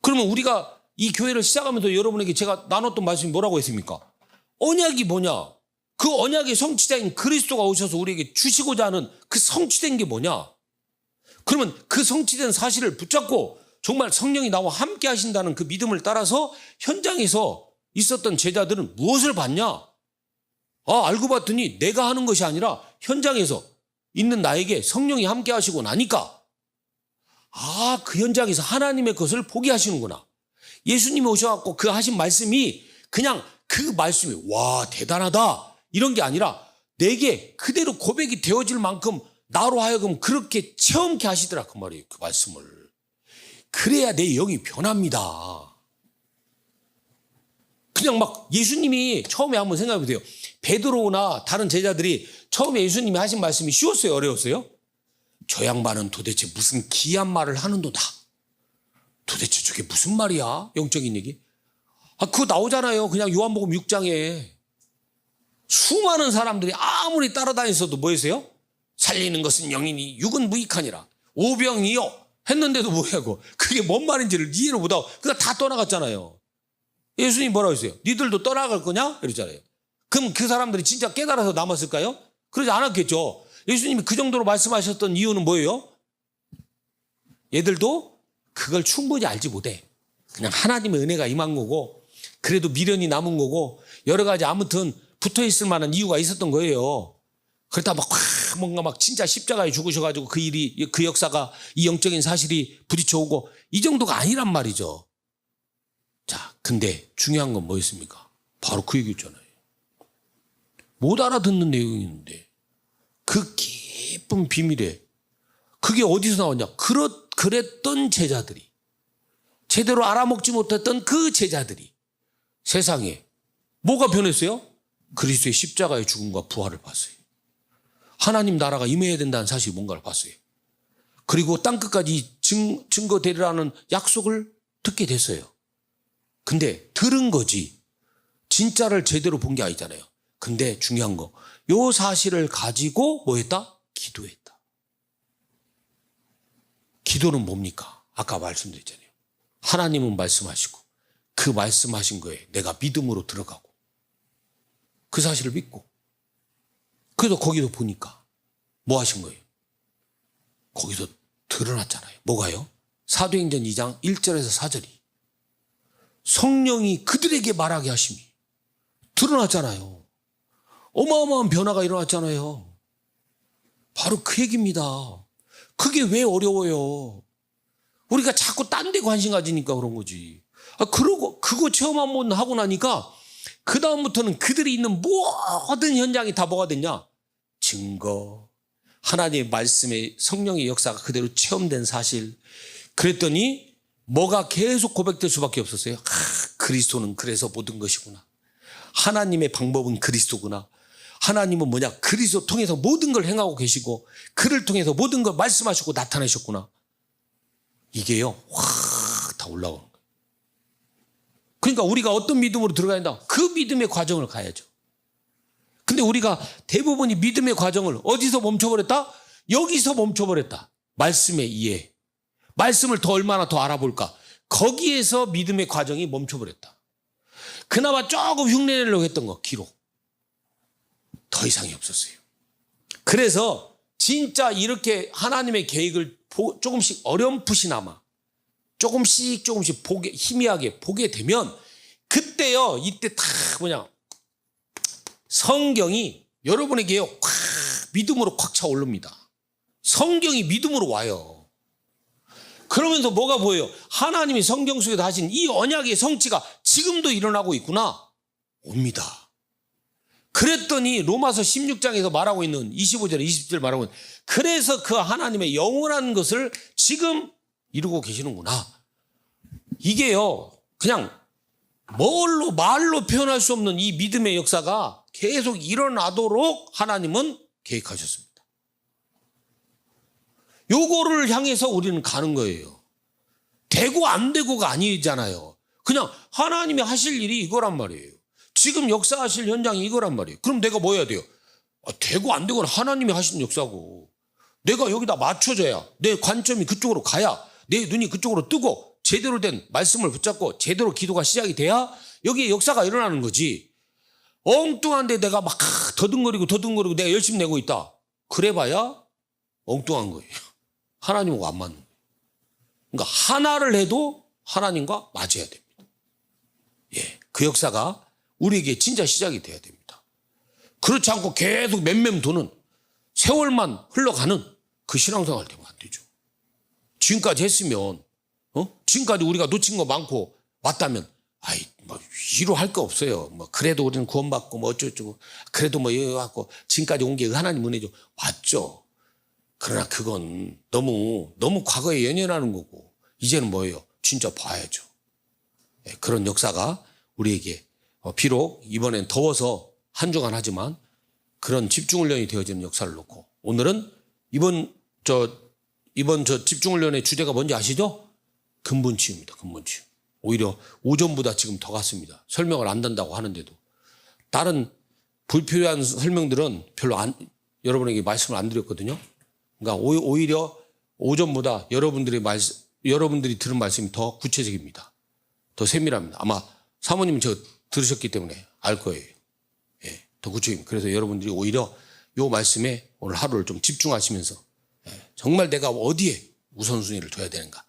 그러면 우리가 이 교회를 시작하면서 여러분에게 제가 나눴던 말씀이 뭐라고 했습니까? 언약이 뭐냐? 그 언약의 성취자인 그리스도가 오셔서 우리에게 주시고자 하는 그 성취된 게 뭐냐? 그러면 그 성취된 사실을 붙잡고 정말 성령이 나와 함께 하신다는 그 믿음을 따라서 현장에서 있었던 제자들은 무엇을 봤냐? 아, 알고 봤더니 내가 하는 것이 아니라 현장에서 있는 나에게 성령이 함께 하시고 나니까, 아, 그 현장에서 하나님의 것을 보게 하시는구나. 예수님이 오셔갖고 그 하신 말씀이 그냥 그 말씀이 와 대단하다 이런 게 아니라 내게 그대로 고백이 되어질 만큼 나로 하여금 그렇게 체험케 하시더라 그 말이에요. 그 말씀을. 그래야 내 영이 변합니다. 그냥 막 예수님이 처음에 한번 생각해 보세요. 베드로나 다른 제자들이 처음에 예수님이 하신 말씀이 쉬웠어요? 어려웠어요? 저 양반은 도대체 무슨 기이한 말을 하는도다. 도대체 저게 무슨 말이야? 영적인 얘기. 아, 그거 나오잖아요. 그냥 요한복음 6장에. 수많은 사람들이 아무리 따라다녔어도 뭐였어요? 살리는 것은 영이니 육은 무익하니라. 오병이요. 했는데도 뭐냐고. 그게 뭔 말인지를 이해를 못하고 그냥 다 떠나갔잖아요. 예수님이 뭐라고 했어요? 니들도 떠나갈 거냐? 이러잖아요. 그럼 그 사람들이 진짜 깨달아서 남았을까요? 그러지 않았겠죠. 예수님이 그 정도로 말씀하셨던 이유는 뭐예요? 얘들도 그걸 충분히 알지 못해. 그냥 하나님의 은혜가 임한 거고 그래도 미련이 남은 거고 여러 가지 아무튼 붙어있을 만한 이유가 있었던 거예요. 그러다 막 뭔가 막 진짜 십자가에 죽으셔가지고 그 일이 그 역사가 이 영적인 사실이 부딪혀오고 이 정도가 아니란 말이죠. 자, 근데 중요한 건 뭐였습니까? 바로 그 얘기였잖아요. 못 알아듣는 내용이 있는데 그 깊은 비밀에 그게 어디서 나왔냐? 그랬던 제자들이 제대로 알아먹지 못했던 그 제자들이 세상에 뭐가 변했어요? 그리스도의 십자가의 죽음과 부활을 봤어요. 하나님 나라가 임해야 된다는 사실이 뭔가를 봤어요. 그리고 땅끝까지 증거되리라는 약속을 듣게 됐어요. 근데 들은 거지 진짜를 제대로 본 게 아니잖아요. 근데 중요한 거, 요 사실을 가지고 뭐 했다? 기도했다. 기도는 뭡니까? 아까 말씀드렸잖아요. 하나님은 말씀하시고 그 말씀하신 거에 내가 믿음으로 들어가고 그 사실을 믿고 그래서 거기도 보니까 뭐 하신 거예요? 거기서 드러났잖아요. 뭐가요? 사도행전 2장 1절에서 4절이 성령이 그들에게 말하게 하심이 드러났잖아요. 어마어마한 변화가 일어났잖아요. 바로 그 얘기입니다. 그게 왜 어려워요? 우리가 자꾸 딴 데 관심 가지니까 그런 거지. 그러고 그거 체험 한번 하고 나니까 그 다음부터는 그들이 있는 모든 현장이 다 뭐가 됐냐? 증거. 하나님의 말씀의 성령의 역사가 그대로 체험된 사실. 그랬더니 뭐가 계속 고백될 수밖에 없었어요. 그리스도는 그래서 모든 것이구나. 하나님의 방법은 그리스도구나. 하나님은 뭐냐? 그리스도 통해서 모든 걸 행하고 계시고 그를 통해서 모든 걸 말씀하시고 나타내셨구나. 이게요. 확 다 올라오는 거예요. 그러니까 우리가 어떤 믿음으로 들어가야 한다? 그 믿음의 과정을 가야죠. 근데 우리가 대부분이 믿음의 과정을 어디서 멈춰버렸다? 여기서 멈춰버렸다. 말씀의 이해. 말씀을 더 얼마나 더 알아볼까? 거기에서 믿음의 과정이 멈춰버렸다. 그나마 조금 흉내내려고 했던 거, 기록. 더 이상이 없었어요. 그래서 진짜 이렇게 하나님의 계획을 조금씩 어렴풋이나마 조금씩 보게, 희미하게 보게 되면 그때요, 이때 다 뭐냐, 성경이 여러분에게요, 콱, 믿음으로 콱 차 오릅니다. 성경이 믿음으로 와요. 그러면서 뭐가 보여요? 하나님이 성경 속에서 하신 이 언약의 성취가 지금도 일어나고 있구나. 옵니다. 그랬더니 로마서 16장에서 말하고 있는 25절, 20절 말하고 있는 그래서 그 하나님의 영원한 것을 지금 이루고 계시는구나. 이게요, 그냥 말로 표현할 수 없는 이 믿음의 역사가 계속 일어나도록 하나님은 계획하셨습니다. 요거를 향해서 우리는 가는 거예요. 되고 안 되고가 아니잖아요. 그냥 하나님이 하실 일이 이거란 말이에요. 지금 역사하실 현장이 이거란 말이에요. 그럼 내가 뭐 해야 돼요? 되고 안 되고는 하나님이 하시는 역사고 내가 여기다 맞춰줘야 내 관점이 그쪽으로 가야 내 눈이 그쪽으로 뜨고 제대로 된 말씀을 붙잡고 제대로 기도가 시작이 돼야 여기에 역사가 일어나는 거지. 엉뚱한데 내가 막 더듬거리고 내가 열심히 내고 있다. 그래봐야 엉뚱한 거예요. 하나님하고 안 맞는 거예요. 그러니까 하나를 해도 하나님과 맞아야 됩니다. 예, 그 역사가 우리에게 진짜 시작이 돼야 됩니다. 그렇지 않고 계속 맴맴 도는 세월만 흘러가는 그 신앙생활 되면 안 되죠. 지금까지 했으면 지금까지 우리가 놓친 거 많고 왔다면 뭐 위로할 거 없어요. 뭐 그래도 우리는 구원받고 뭐 어쩌고 그래도 뭐 여기 왔고 지금까지 온 게 하나님 은혜죠. 맞죠. 그러나 그건 너무 과거에 연연하는 거고 이제는 뭐예요? 진짜 봐야죠. 그런 역사가 우리에게 비록 이번엔 더워서 한 주간 하지만 그런 집중훈련이 되어지는 역사를 놓고 오늘은 이번 집중훈련의 주제가 뭔지 아시죠? 근본치유입니다. 근본치유. 오히려 오전보다 지금 더 갔습니다. 설명을 안 단다고 하는데도. 다른 불필요한 설명들은 별로 여러분에게 말씀을 안 드렸거든요. 그러니까 오히려 오전보다 여러분들이 들은 말씀이 더 구체적입니다. 더 세밀합니다. 아마 사모님 저 들으셨기 때문에 알 거예요. 더 구체적입니다. 그래서 여러분들이 오히려 이 말씀에 오늘 하루를 좀 집중하시면서 정말 내가 어디에 우선순위를 둬야 되는가.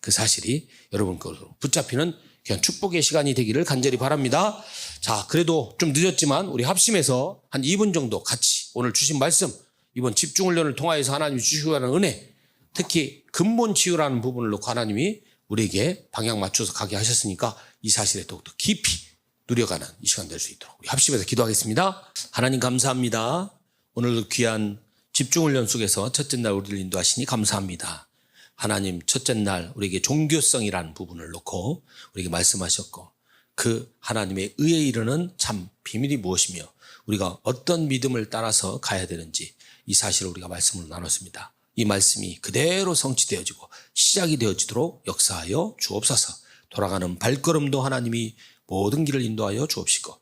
그 사실이 여러분 것으로 붙잡히는 그냥 축복의 시간이 되기를 간절히 바랍니다. 자, 그래도 좀 늦었지만 우리 합심해서 한 2분 정도 같이 오늘 주신 말씀, 이번 집중훈련을 통하여서 하나님이 주시고 하는 은혜, 특히 근본 치유라는 부분을 놓고 하나님이 우리에게 방향 맞춰서 가게 하셨으니까 이 사실에 더욱더 깊이 누려가는 이 시간 될 수 있도록 우리 합심해서 기도하겠습니다. 하나님 감사합니다. 오늘도 귀한 집중훈련 속에서 첫째 날 우리를 인도하시니 감사합니다. 하나님 첫째 날 우리에게 종교성이라는 부분을 놓고 우리에게 말씀하셨고 그 하나님의 의에 이르는 참 비밀이 무엇이며 우리가 어떤 믿음을 따라서 가야 되는지 이 사실을 우리가 말씀으로 나눴습니다. 이 말씀이 그대로 성취되어지고 시작이 되어지도록 역사하여 주옵소서. 돌아가는 발걸음도 하나님이 모든 길을 인도하여 주옵시고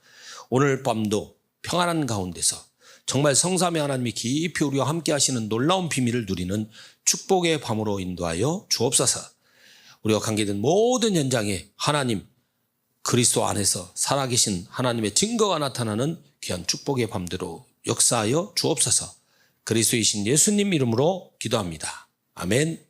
오늘 밤도 평안한 가운데서 정말 성삼위 하나님이 깊이 우리와 함께 하시는 놀라운 비밀을 누리는 축복의 밤으로 인도하여 주옵소서. 우리와 관계된 모든 현장에 하나님 그리스도 안에서 살아계신 하나님의 증거가 나타나는 귀한 축복의 밤대로 역사하여 주옵소서. 그리스도이신 예수님 이름으로 기도합니다. 아멘.